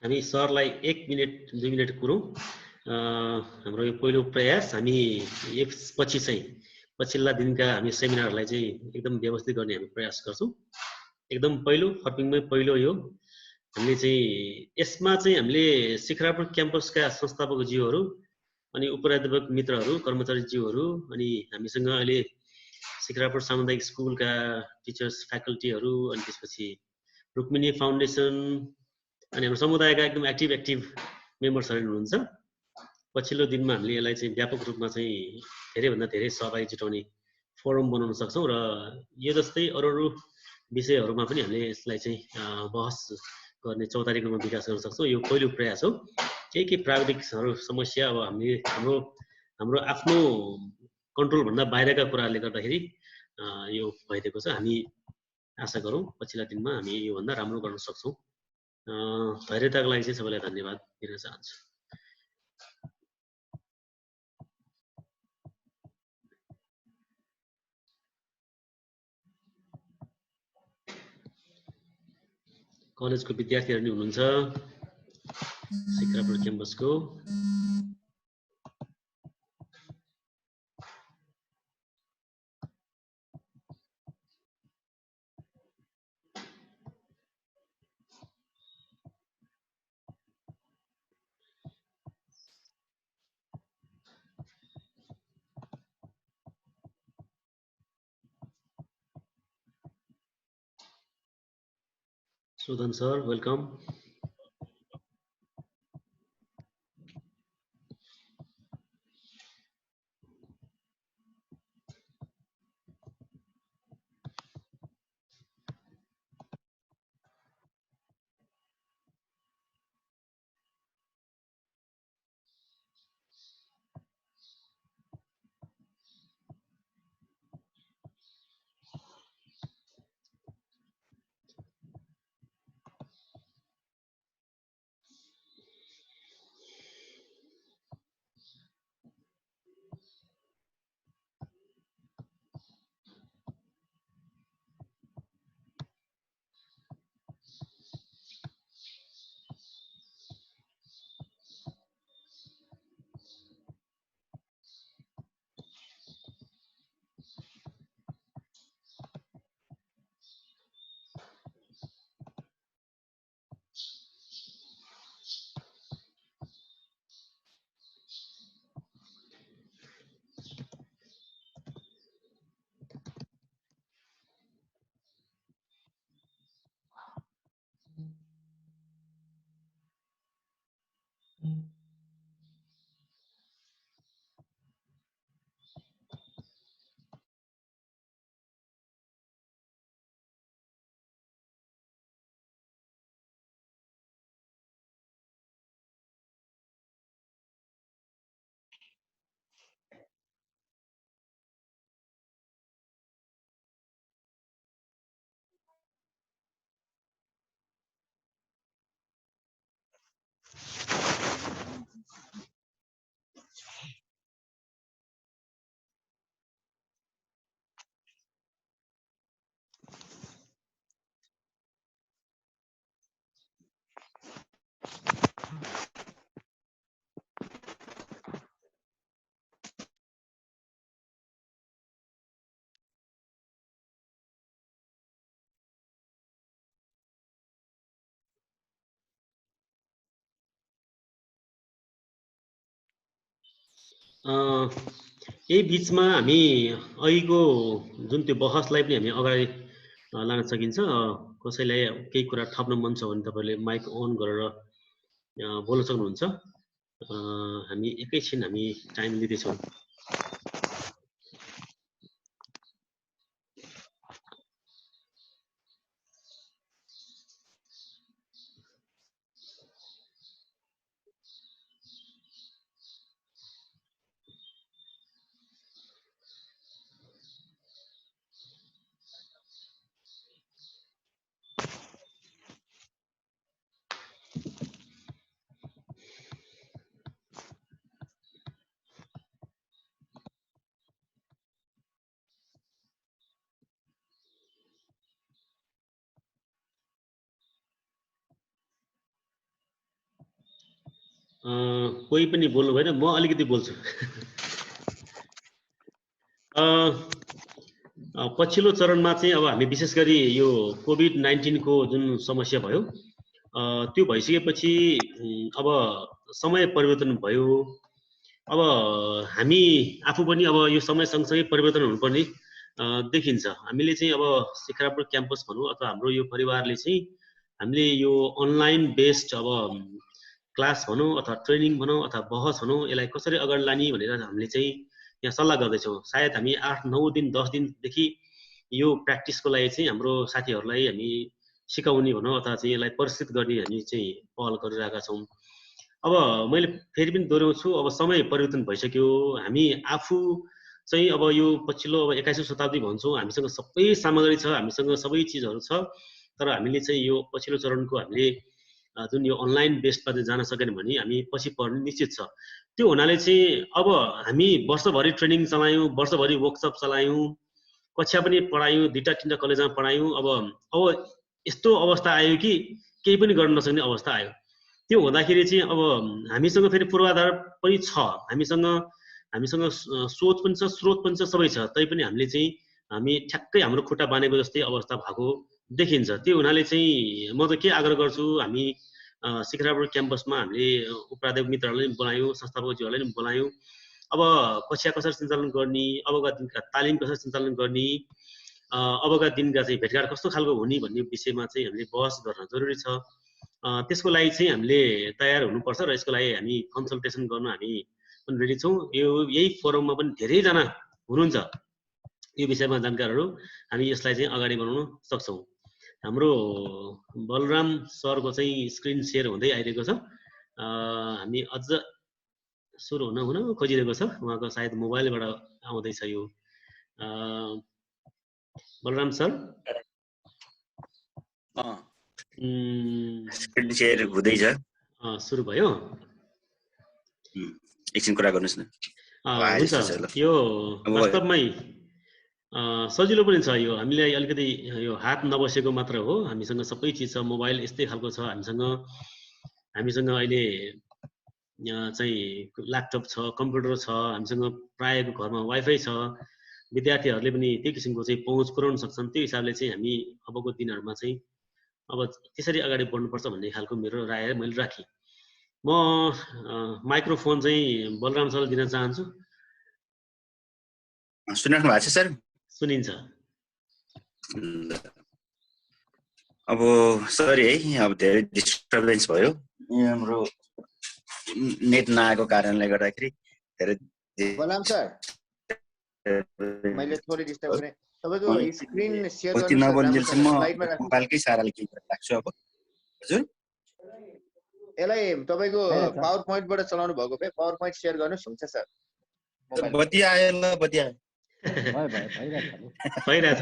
हामी सरलाई 1 minute 2 minute कुरौँ। हाम्रो यो पहिलो प्रयास हामी यसपछि चाहिँ पछिल्ला दिनका हामी सेमिनारलाई चाहिँ एकदम व्यवस्थित गर्ने हामी प्रयास गर्छौँ। एकदम पहिलो फर्पिङमै पहिलो यो हामीले चाहिँ यसमा चाहिँ हामीले शिखरापुर क्याम्पसका संस्थापकज्यूहरू अनि उपराध्यापक मित्रहरू कर्मचारीज्यूहरू अनि हामीसँग अहिले शिखरापुर सामुदायिक स्कुलका टिचर्स फ्याकल्टीहरू अनि त्यसपछि रुक्मिणी फाउन्डेसन अनि हाम्रो समुदायका एकदम एक्टिभ मेम्बर्सहरू हुनुहुन्छ। पछिल्लो दिनमा हामीले यसलाई चाहिँ व्यापक रूपमा चाहिँ धेरैभन्दा धेरै सहभागी जुटाउने फोरम बनाउन सक्छौँ र यो जस्तै अरू विषयहरूमा पनि हामीले यसलाई चाहिँ बहस गर्ने चौतारीको रूपमा विकास गर्न सक्छौँ। यो पहिलो प्रयास हो। केही प्राविधिक समस्या अब हाम्रो आफ्नो कन्ट्रोलभन्दा बाहिरका कुराहरूले गर्दाखेरि यो भइदिएको छ। हामी आशा गरौँ पछिल्ला दिनमा हामी योभन्दा राम्रो गर्न सक्छौँ। धैर्यताको लागि चाहिँ सबैलाई धन्यवाद दिन चाहन्छु। कलेजको विद्यार्थीहरू नि हुनुहुन्छ शिखरापुर क्याम्पसको। Sudhan sir, welcome. यही बिचमा हामी अहिलेको जुन त्यो बहसलाई पनि हामी अगाडि लान सकिन्छ। कसैलाई केही कुरा थप्न मन छ भने तपाईँले माइक अन गरेर बोल्न सक्नुहुन्छ। हामी एकैछिन हामी टाइम लिँदैछौँ। कोही पनि बोल्नु भएन, म अलिकति बोल्छु। पछिल्लो चरणमा चाहिँ अब हामी विशेष गरी यो कोभिड-19 को जुन समस्या भयो त्यो भइसकेपछि अब समय परिवर्तन भयो। अब हामी आफू पनि अब यो समय सँगसँगै परिवर्तन हुनुपर्ने देखिन्छ। हामीले चाहिँ अब शिखरापुर क्याम्पस भनौँ अथवा हाम्रो यो परिवारले चाहिँ हामीले यो अनलाइन बेस्ड अब क्लास भनौँ अथवा ट्रेनिङ भनौँ अथवा बहस भनौँ, यसलाई कसरी अगाडि लाने भनेर हामीले चाहिँ यहाँ सल्लाह गर्दैछौँ। सायद हामी 8-9 दिन 10 दिनदेखि यो प्र्याक्टिसको लागि चाहिँ हाम्रो साथीहरूलाई हामी सिकाउने भनौँ अथवा चाहिँ यसलाई प्रशिक्षित गर्ने हामी चाहिँ पहल गरिरहेका छौँ। अब मैले फेरि पनि दोहोऱ्याउँछु, अब समय परिवर्तन भइसक्यो। हामी आफू चाहिँ अब यो पछिल्लो अब 21औं शताब्दी भन्छौँ, हामीसँग सबै सामग्री छ, हामीसँग सबै चिजहरू छ, तर हामीले चाहिँ यो पछिल्लो चरणको हामीले जुन यो अनलाइन बेस्डमा चाहिँ जान सकेन भने हामी पछि पर्ने निश्चित छ। त्यो हुनाले चाहिँ अब हामी वर्षभरि ट्रेनिङ चलायौँ, वर्षभरि वर्कसप चलायौँ, कक्षा पनि पढायौँ, 2-3 कलेजमा पढायौँ। अब यस्तो अवस्था आयो कि केही पनि गर्न नसक्ने अवस्था आयो। त्यो हुँदाखेरि चाहिँ अब हामीसँग फेरि पूर्वाधार पनि छ, हामीसँग सोच पनि छ, स्रोत पनि छ, सबै छ, तैपनि हामीले चाहिँ हामी ठ्याक्कै हाम्रो खुट्टा बाँधेको जस्तै अवस्था भएको देखिन्छ। त्यो हुनाले चाहिँ म त के आग्रह गर्छु, हामी शिखरापुर क्याम्पसमा हामीले उपाध्यापक मित्रहरूलाई पनि बोलायौँ, संस्थापकज्यूहरूलाई पनि बोलायौँ। अब कक्षा कसरी सञ्चालन गर्ने, अबका दिनका तालिम कसरी सञ्चालन गर्ने, अबका दिनका चाहिँ भेटघाट कस्तो खालको हुने भन्ने विषयमा चाहिँ हामीले बहस गर्न जरुरी छ। त्यसको लागि चाहिँ हामीले तयार हुनुपर्छ र यसको लागि हामी कन्सल्टेसन गर्न हामी पनि रेडी छौँ। यही फोरममा पनि धेरैजना हुनुहुन्छ यो विषयमा जानकारहरू, हामी यसलाई चाहिँ अगाडि बढाउन सक्छौँ। हाम्रो बलराम सरको चाहिँ स्क्रिन सेयर हुँदै आइरहेको छ। हामी अझ सुरु हुन खोजिरहेको छ, उहाँको सायद मोबाइलबाट आउँदैछ यो। बलराम सर स्क्रिन सेयर हुँदैछ, सुरु भयो। एकछिन कुरा गर्नुस् न। हुन्छ, यो वास्तवमै सजिलो पनि छ। यो हामीलाई अलिकति यो हात नबसेको मात्र हो, हामीसँग सबै चिज छ, मोबाइल यस्तै खालको छ हामीसँग अहिले चाहिँ ल्यापटप छ, कम्प्युटर छ, हामीसँग प्रायःको घरमा वाइफाई छ, विद्यार्थीहरूले पनि त्यही किसिमको चाहिँ पहुँच पुर्याउन सक्छन्। त्यो हिसाबले चाहिँ हामी अबको दिनहरूमा चाहिँ अब त्यसरी अगाडि बढ्नुपर्छ भन्ने खालको मेरो राय मैले राखेँ। म माइक्रोफोन चाहिँ बलराम सरलाई दिन चाहन्छु। सुनिराख्नु भएको छ सर? सुनिन्छ। अब सरी है, अब धेरै डिस्टर्बेन्स भयो, हाम्रो नेट नआएको कारणले गर्दाखेरि धेरै। बलराम सर, मैले थोरै डिस्टर्ब गरेँ। तपाईको स्क्रिन शेयर गर्नुस् नबन्जेलसम्म मोबाइलकै सहाराले के राख्छु अब। हजुर, यसलाई तपाईको पावर पोइन्टबाट चलाउनु भएको भए पावर पोइन्ट शेयर गर्नुस्, हुन्छ सर। बत्ती आयो ल, बत्ती आयो। भइरहेछ।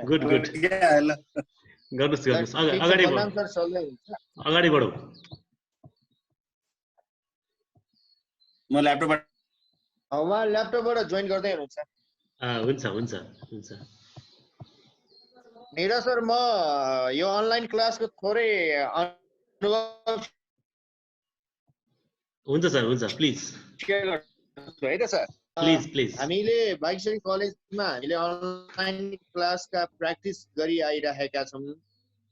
गुड गर्नुस् अगाडि बढौँ। म ल्यापटपबाट उहाँ ल्यापटपबाट जोइन गर्दै हुनुहुन्छ। हुन्छ। निरा सर, म यो अनलाइन क्लासको थोरै अनुभव हुन्छ प्लिज शेयर गर्छु है त सर। प्लिज हामीले बागेश्वरी कलेजमा हामीले अनलाइन क्लासका प्र्याक्टिस गरी आइरहेका छौँ।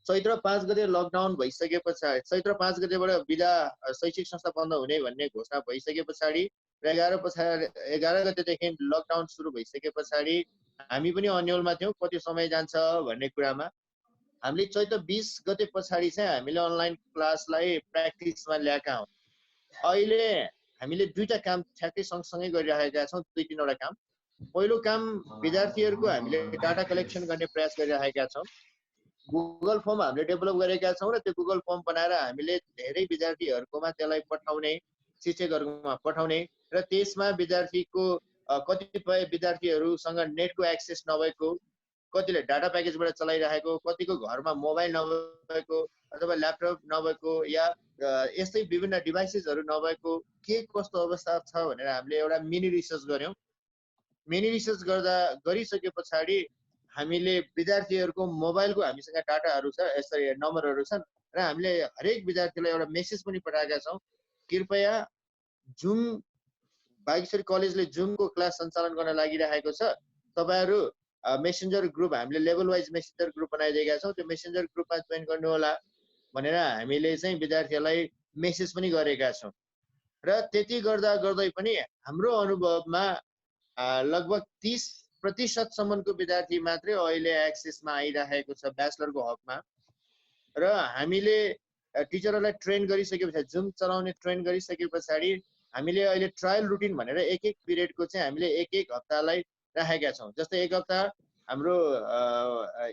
चैत्र 5 गते लकडाउन भइसके पछाडि, चैत्र 5 गतेबाट विदा शैक्षिक संस्था बन्द हुने भन्ने घोषणा भइसके पछाडि र 11 गतेदेखि लकडाउन सुरु भइसके पछाडि हामी पनि अन्यलमा थियौँ, कति समय जान्छ भन्ने कुरामा। हामीले चैत्र 20 गते पछाडि चाहिँ हामीले अनलाइन क्लासलाई प्र्याक्टिसमा ल्याएका हौँ। अहिले हामीले दुईटा काम ठ्याक्कै सँगसँगै गरिरहेका छौँ, 2-3 वटा काम। पहिलो काम, विद्यार्थीहरूको हामीले डाटा कलेक्सन गर्ने प्रयास गरिरहेका छौँ। गुगल फर्म हामीले डेभलप गरेका छौँ र त्यो गुगल फर्म बनाएर हामीले धेरै विद्यार्थीहरूकोमा त्यसलाई पठाउने, शिक्षकहरूकोमा पठाउने र त्यसमा विद्यार्थीको कतिपय विद्यार्थीहरूसँग नेटको एक्सेस नभएको, कतिले डाटा प्याकेजबाट चलाइरहेको, कतिको घरमा मोबाइल नभएको अथवा ल्यापटप नभएको या यस्तै विभिन्न डिभाइसेसहरू नभएको के कस्तो अवस्था छ भनेर हामीले एउटा मिनी रिसर्च गऱ्यौँ। मिनी रिसर्च गरिसके पछाडि हामीले विद्यार्थीहरूको मोबाइलको हामीसँग डाटाहरू छ, यसरी नम्बरहरू छन् र हामीले हरेक विद्यार्थीलाई एउटा मेसेज पनि पठाएका छौँ। कृपया जुम बागेश्वरी कलेजले जुमको क्लास सञ्चालन गर्न लागिरहेको छ। तपाईहरु मेसेन्जर ग्रुप हामीले लेभल वाइज मेसेन्जर ग्रुप बनाइदिएका छौँ, त्यो मेसेन्जर ग्रुपमा जोइन गर्नु होला भनेर हामीले चाहिँ विद्यार्थीहरूलाई मेसेज पनि गरेका छौँ। र त्यति गर्दा गर्दै पनि हाम्रो अनुभवमा लगभग 30% सम्मको विद्यार्थी मात्रै अहिले एक्सेसमा आइरहेको छ ब्याचलरको हकमा। र हामीले टिचरहरूलाई ट्रेन गरिसकेपछि जुम चलाउने ट्रेन गरिसके पछाडि हामीले अहिले ट्रायल रुटिन भनेर एक पिरियडको चाहिँ हामीले एक हप्तालाई राखेका छौँ। जस्तै एक हप्ता हाम्रो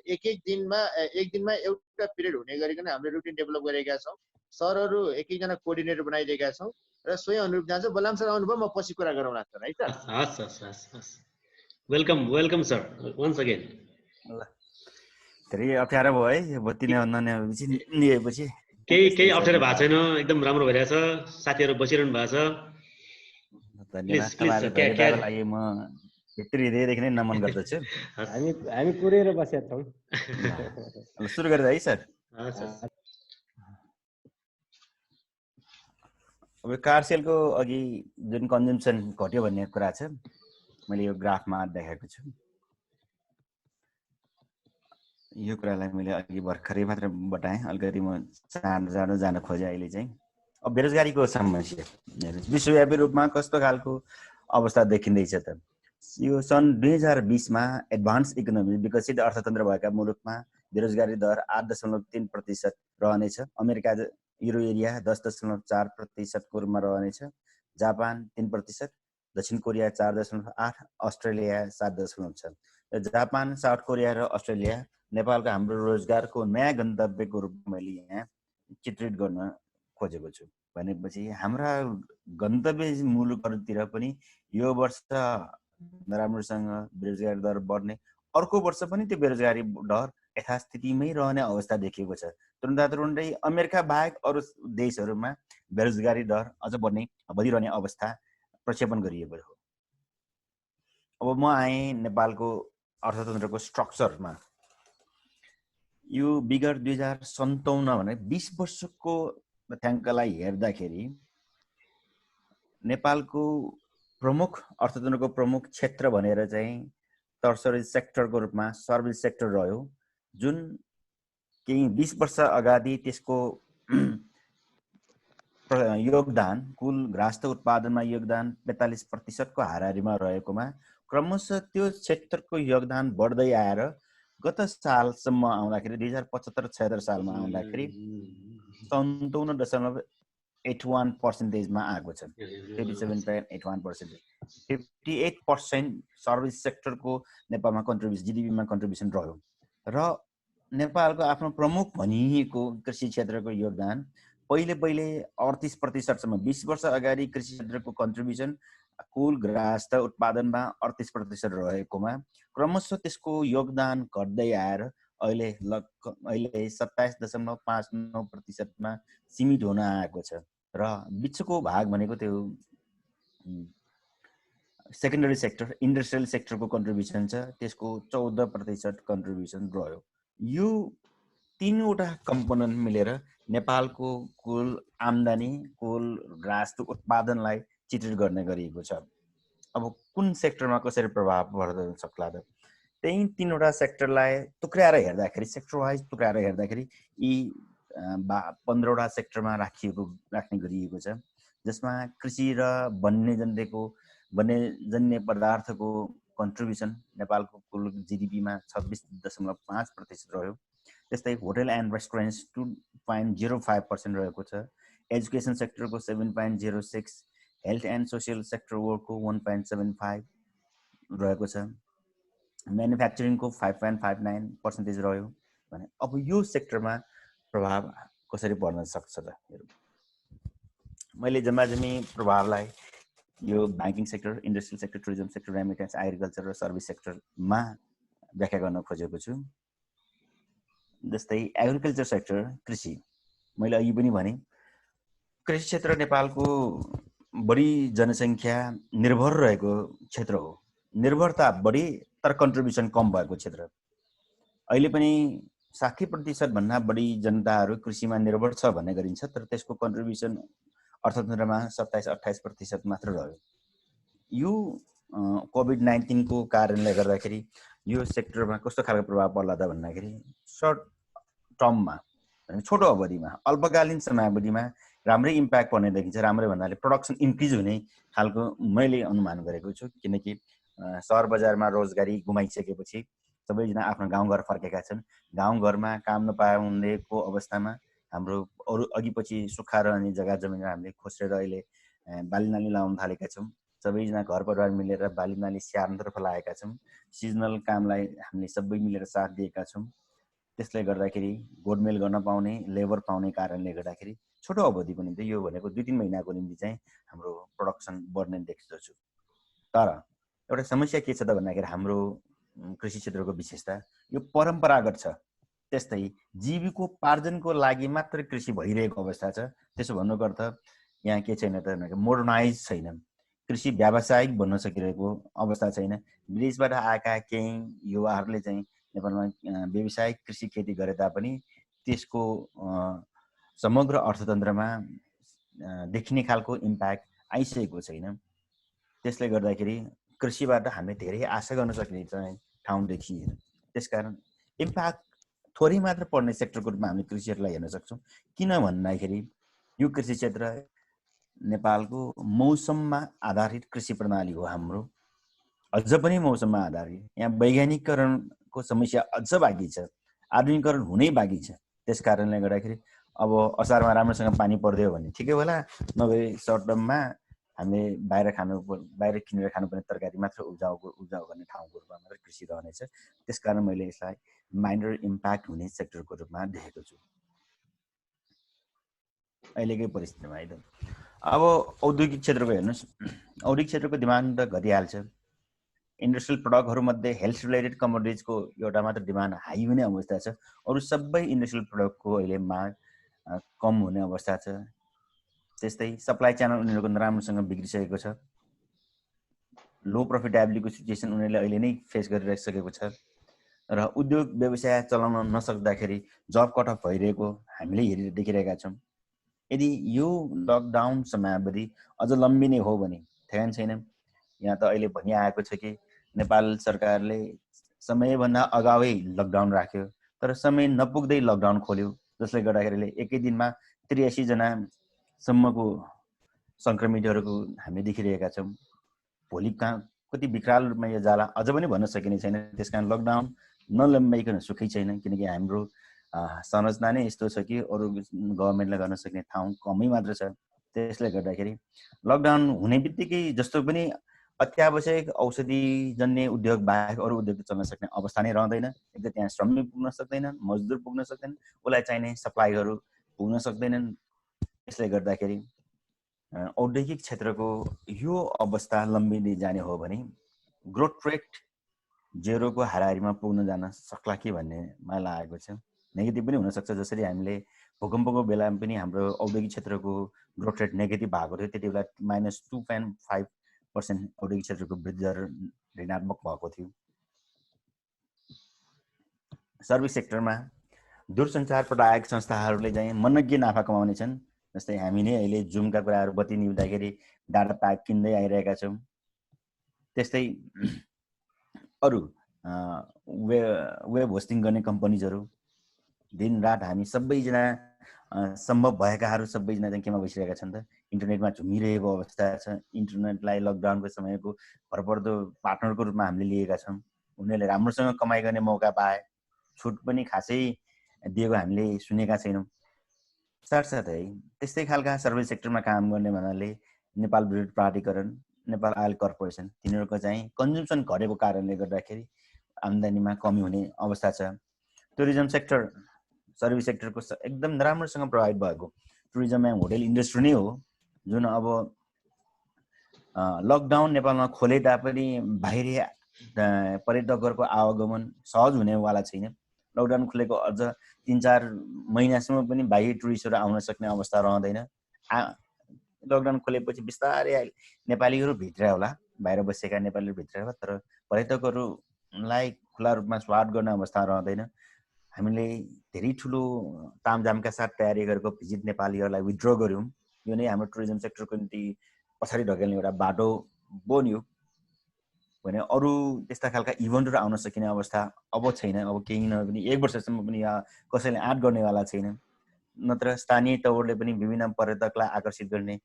एक दिनमा एउटा पिरियड हुने गरिकन हामीले रुटिन डेभलप गरेका छौँ। सरहरू एक जना कोअर्डिनेटर बनाइदिएका छौँ र सोही अनुरूप जान्छ। बलराम सर आउनुभयो, म पछि कुरा गरौँला सर, है सर। हस् वेलकम सर वन्स अगेन। ल धेरै अप्ठ्यारो भयो है यो बत्ती ननिएपछि निएपछि। केही अप्ठ्यारो भएको छैन, एकदम राम्रो भइरहेछ। साथीहरू बसिरहनु भएको छ। धन्यवाद तपाईहरुको धैर्यताको लागि म भित्री हृदयदेखि नै नमन गर्दछु। हामी कुरेर बसेका छौँ। ल सुरु गरे है सर। अब कार सेलको अघि जुन कन्जम्सन घट्यो भन्ने कुरा छ, मैले यो ग्राफमा देखाएको छु। यो कुरालाई मैले अघि भर्खरै मात्र बताएँ, अलिकति म चाँडो जान खोजेँ। अहिले चाहिँ अब बेरोजगारीको समस्या विश्वव्यापी रूपमा कस्तो खालको अवस्था देखिँदैछ त, यो सन् 2020 मा एडभान्स इकोनोमी विकसित अर्थतन्त्र भएका मुलुकमा बेरोजगारी दर 8.3% रहनेछ। अमेरिका युरो एरिया 10.4% को रूपमा रहनेछ। जापान 3%, दक्षिण Korea 4.8, Australia 7.6। Japan, south Korea र अस्ट्रेलिया नेपालको हाम्रो रोजगारको नयाँ गन्तव्यको रूपमा मैले यहाँ चित्रित गर्न खोजेको छु। भनेपछि हाम्रा गन्तव्य मुलुकहरूतिर पनि यो वर्ष नराम्रोसँग बेरोजगारी दर बढ्ने, अर्को वर्ष पनि त्यो बेरोजगारी दर यथास्थितिमै रहने अवस्था देखिएको छ। तुरुन्तै अमेरिका बाहेक अरू देशहरूमा बेरोजगारी दर अझ बढिरहने अवस्था प्रक्षेपण गरिएको हो। अब म आएँ नेपालको अर्थतन्त्रको स्ट्रक्चरमा। यो विगत 2057 भने 20 वर्षको तथ्याङ्कलाई हेर्दाखेरि नेपालको प्रमुख अर्थतन्त्रको प्रमुख क्षेत्र भनेर चाहिँ टर्सरी सेक्टरको रूपमा सर्भिस सेक्टर रह्यो, जुन केही 20 वर्ष अगाडि त्यसको योगदान कुल ग्राहस्थ उत्पादनमा योगदान 45% को हाराहारीमा रहेकोमा क्रमशः त्यो क्षेत्रको योगदान बढ्दै आएर गत सालसम्म आउँदाखेरि 2075-76 सालमा आउँदाखेरि 57.81% मा आएको छ। 57.81%, 58% सर्भिस सेक्टरको नेपालमा कन्ट्रिब्युसन, जीडीपीमा कन्ट्रिब्युसन रह्यो। र नेपालको आफ्नो प्रमुख भनिएको कृषि क्षेत्रको योगदान पहिले 38% सम्म, 20 वर्ष अगाडि कृषि क्षेत्रको कन्ट्रिब्युसन कुल ग्राहस्थ उत्पादनमा 38% रहेकोमा क्रमशः त्यसको योगदान घट्दै आएर अहिले 27.59% मा सीमित हुन आएको छ। र बिचको भाग भनेको त्यो सेकेन्डरी सेक्टर, इन्डस्ट्रियल सेक्टरको कन्ट्रिब्युसन छ, त्यसको 14% कन्ट्रिब्युसन रह्यो। यो तीनवटा कम्पोनेन्ट मिलेर नेपालको कुल आम्दानी, कुल ग्राहस्थ उत्पादनलाई चित्रित गर्ने गरिएको छ। अब कुन सेक्टरमा कसरी प्रभाव पर्न सक्ला त, त्यही तीनवटा सेक्टरलाई टुक्राएर हेर्दाखेरि, सेक्टर वाइज टुक्राएर हेर्दाखेरि यी 15वटा सेक्टरमा राख्ने गरिएको छ, जसमा कृषि र वन्यजन्य पदार्थको कन्ट्रिब्युसन नेपालको कुल जीडीपीमा 26.5% रह्यो। त्यस्तै होटल एन्ड रेस्टुरेन्ट्स 2.05% रहेको छ। एजुकेसन सेक्टरको 7.06, हेल्थ एन्ड सोसियल सेक्टर वर्कको 1.75 रहेको छ। म्यानुफ्याक्चरिङको 5.59% रह्यो। भने अब यो सेक्टरमा प्रभाव कसरी पर्न सक्छ त? मैले जम्माजम्मी प्रभावलाई यो banking sector, industrial sector, tourism sector, remittance, agriculture र सर्भिस सेक्टरमा व्याख्या गर्न खोजेको छु। जस्तै एग्रिकल्चर सेक्टर, कृषि, मैले अघि पनि भने कृषि क्षेत्र नेपालको बढी जनसङ्ख्या निर्भर रहेको क्षेत्र हो। निर्भरता बढी तर कन्ट्रिब्युसन कम भएको क्षेत्र। अहिले पनि 60% भन्दा बढी जनताहरू कृषिमा निर्भर छ भन्ने गरिन्छ, तर त्यसको कन्ट्रिब्युसन अर्थतन्त्रमा 27-28% मात्र रह्यो। यो कोभिड-19 को कारणले गर्दाखेरि यो सेक्टरमा कस्तो खालको प्रभाव पर्ला त भन्दाखेरि सर्ट टर्ममा छोटो अवधिमा अल्पकालीन समयावधिमा राम्रै इम्प्याक्ट पर्ने देखिन्छ। राम्रै भन्नाले प्रोडक्सन इन्क्रिज हुने खालको मैले अनुमान गरेको छु, किनकि सहर बजारमा रोजगारी गुमाइसकेपछि सबैजना आफ्नो गाउँघर फर्केका छन्। गाउँघरमा काम नपाउनेको अवस्थामा हाम्रो अरू अघिपछि सुक्खा रहने जग्गा जमिनहरू हामीले खोसेर अहिले बाली नाली लाउन थालेका छौँ। सबैजना घर परिवार मिलेर बाली नाली स्याहार्नतर्फ लागेका छौँ। सिजनल कामलाई हामीले सबै मिलेर साथ दिएका छौँ। त्यसले गर्दाखेरि गोडमेल गर्न पाउने, लेबर पाउने कारणले गर्दाखेरि छोटो अवधिको निम्ति यो भनेको 2-3 महिनाको निम्ति चाहिँ हाम्रो प्रोडक्सन बढ्ने देख्दछु। तर एउटा समस्या के छ त भन्दाखेरि हाम्रो कृषि क्षेत्रको विशेषता यो परम्परागत छ। त्यस्तै जीविकोपार्जनको लागि मात्र कृषि भइरहेको अवस्था छ। त्यसो भन्नुको अर्थ यहाँ के छैन त भनेको मोडर्नाइज छैन, कृषि व्यावसायिक बन्न सकिरहेको अवस्था छैन। विदेशबाट आएका केही युवाहरूले चाहिँ नेपालमा व्यावसायिक कृषि खेती गरे तापनि त्यसको समग्र अर्थतन्त्रमा देखिने खालको इम्प्याक्ट आइसकेको छैन। त्यसले गर्दाखेरि कृषिबाट हामीले धेरै आशा गर्न सक्ने ठाउँ देखिएन। त्यसकारण इम्प्याक्ट थोरै मात्र पर्ने सेक्टरको रूपमा हामीले कृषिहरूलाई हेर्न सक्छौँ। किन भन्दाखेरि यो कृषि क्षेत्र नेपालको मौसममा आधारित कृषि प्रणाली हो। हाम्रो अझ पनि मौसममा आधारित, यहाँ वैज्ञानिकरणको समस्या अझ बाँकी छ, आधुनिकीकरण हुनै बाँकी छ। त्यस कारणले गर्दाखेरि अब असारमा राम्रोसँग पानी पर्दियो भने ठिकै होला, नभए सर्ट टर्ममा हामीले बाहिर किनेर खानुपर्ने तरकारी मात्र उब्जाउ गर्ने ठाउँको रूपमा मात्र कृषि रहनेछ। त्यसकारण मैले यसलाई माइनर इम्प्याक्ट हुने सेक्टरको रूपमा देखेको छु अहिलेकै परिस्थितिमा है त। अब औद्योगिक क्षेत्रको हेर्नुहोस्, औद्योगिक क्षेत्रको डिमान्ड त घटिहाल्छ। इन्डस्ट्रियल प्रडक्टहरूमध्ये हेल्थ रिलेटेड कमोडिटिजको एउटा मात्र डिमान्ड हाई हुने अवस्था छ। अरू सबै इन्डस्ट्रियल प्रडक्टको अहिले माग कम हुने अवस्था छ। त्यस्तै सप्लाई च्यानल उनीहरूको नराम्रोसँग बिग्रिसकेको छ। लो प्रफिटेबिलिटीको सिचुएसन उनीहरूले अहिले नै फेस गरिसकेको छ र उद्योग व्यवसाय चलाउन नसक्दाखेरि जब कट अफ भइरहेको हामीले देखिरहेका छौँ। यदि यो लकडाउन समयावधि अझ लम्बिने हो भने ठेगान छैन। यहाँ त अहिले भनिआएको छ कि नेपाल सरकारले समयभन्दा अगावै लकडाउन राख्यो, तर समय नपुग्दै लकडाउन खोल्यो, जसले गर्दाखेरि एकै दिनमा 83 जनासम्मको सङ्क्रमितहरूको हामी देखिरहेका छौँ। भोलि कति विकराल रूपमा यो जाला अझ पनि भन्न सकिने छैन। त्यसकारण लकडाउन नलम्बाइकन सुखै छैन, किनकि हाम्रो संरचना नै यस्तो छ कि अरू गभर्मेन्टले गर्न सक्ने ठाउँ कमै मात्र छ। त्यसले गर्दाखेरि लकडाउन हुने बित्तिकै जस्तो पनि अत्यावश्यक औषधिजन्य उद्योग बाहेक अरू उद्योग चल्न सक्ने अवस्था नै रहँदैन। एक त त्यहाँ श्रमिक पुग्न सक्दैनन्, मजदुर पुग्न सक्दैनन्, उसलाई चाहिने सप्लाईहरू पुग्न सक्दैनन्। त्यसले गर्दाखेरि औद्योगिक क्षेत्रको यो अवस्था लम्बिँदै जाने हो भने ग्रोथ रेट जेरोको हाराहारीमा पुग्न जान सक्ला कि भन्ने मलाई लागेको छ। नेगेटिभ पनि हुनसक्छ। जसरी हामीले भूकम्पको बेलामा पनि हाम्रो औद्योगिक क्षेत्रको ग्रोथ रेट नेगेटिभ भएको थियो, त्यति बेला -2.5% औद्योगिक क्षेत्रको वृद्धि दर ऋणात्मक भएको थियो। सर्भिस सेक्टरमा दूरसञ्चार प्रदायक संस्थाहरूले चाहिँ मनग्गे नाफा कमाउने छन्। जस्तै हामी नै अहिले जुमका कुराहरू बत्ती निभाउँदाखेरि डाटा प्याक किन्दै आइरहेका छौँ। त्यस्तै अरू वेब होस्टिङ गर्ने कम्पनीजहरू दिनरात हामी सबैजना सम्भव भएकाहरू सबैजना चाहिँ केमा बसिरहेका छन् त इन्टरनेटमा झुमिरहेको अवस्था छ। इन्टरनेटलाई लकडाउनको समयको भरपर्दो पार्टनरको रूपमा हामीले लिएका छौँ। उनीहरूले राम्रोसँग कमाइ गर्ने मौका पाए, छुट पनि खासै दिएको हामीले सुनेका छैनौँ। साथसाथै त्यस्तै खालका सर्भिस सेक्टरमा काम गर्ने भन्नाले नेपाल विद्युत प्राधिकरण, नेपाल आयल कर्पोरेसन, तिनीहरूको चाहिँ कन्ज्युम्सन घटेको कारणले गर्दाखेरि आम्दानीमा कमी हुने अवस्था छ। टुरिज्म सेक्टर सर्भिस सेक्टरको एकदम नराम्रोसँग प्रभावित भएको टुरिज्म एन्ड होटल इन्डस्ट्री नै हो, जुन अब लकडाउन नेपालमा खोले तापनि बाहिरी पर्यटकहरूको आवागमन सहज हुनेवाला छैन। लकडाउन खुलेको अझ 3-4 महिनासम्म पनि बाहिरी टुरिस्टहरू आउन सक्ने अवस्था रहँदैन। लकडाउन खोलेपछि बिस्तारै नेपालीहरू भित्र होला, बाहिर बसेका नेपालीहरू भित्र होला, तर पर्यटकहरूलाई खुला रूपमा स्वागत गर्ने अवस्था रहँदैन। हामीले धेरै ठुलो तामझामका साथ तयारी गरेको भिजिट नेपालीहरूलाई विथड्र गर्यौँ। यो नै हाम्रो टुरिज्म सेक्टरको निम्ति पछाडि ढकेल्ने एउटा बाटो बन्यो भने अरू त्यस्ता खालका इभेन्टहरू आउन सकिने अवस्था अब छैन। अब केही नभए पनि 1 वर्षसम्म पनि यहाँ कसैले आँट गर्नेवाला छैन। नत्र स्थानीय तौरले पनि विभिन्न पर्यटकलाई आकर्षित गर्ने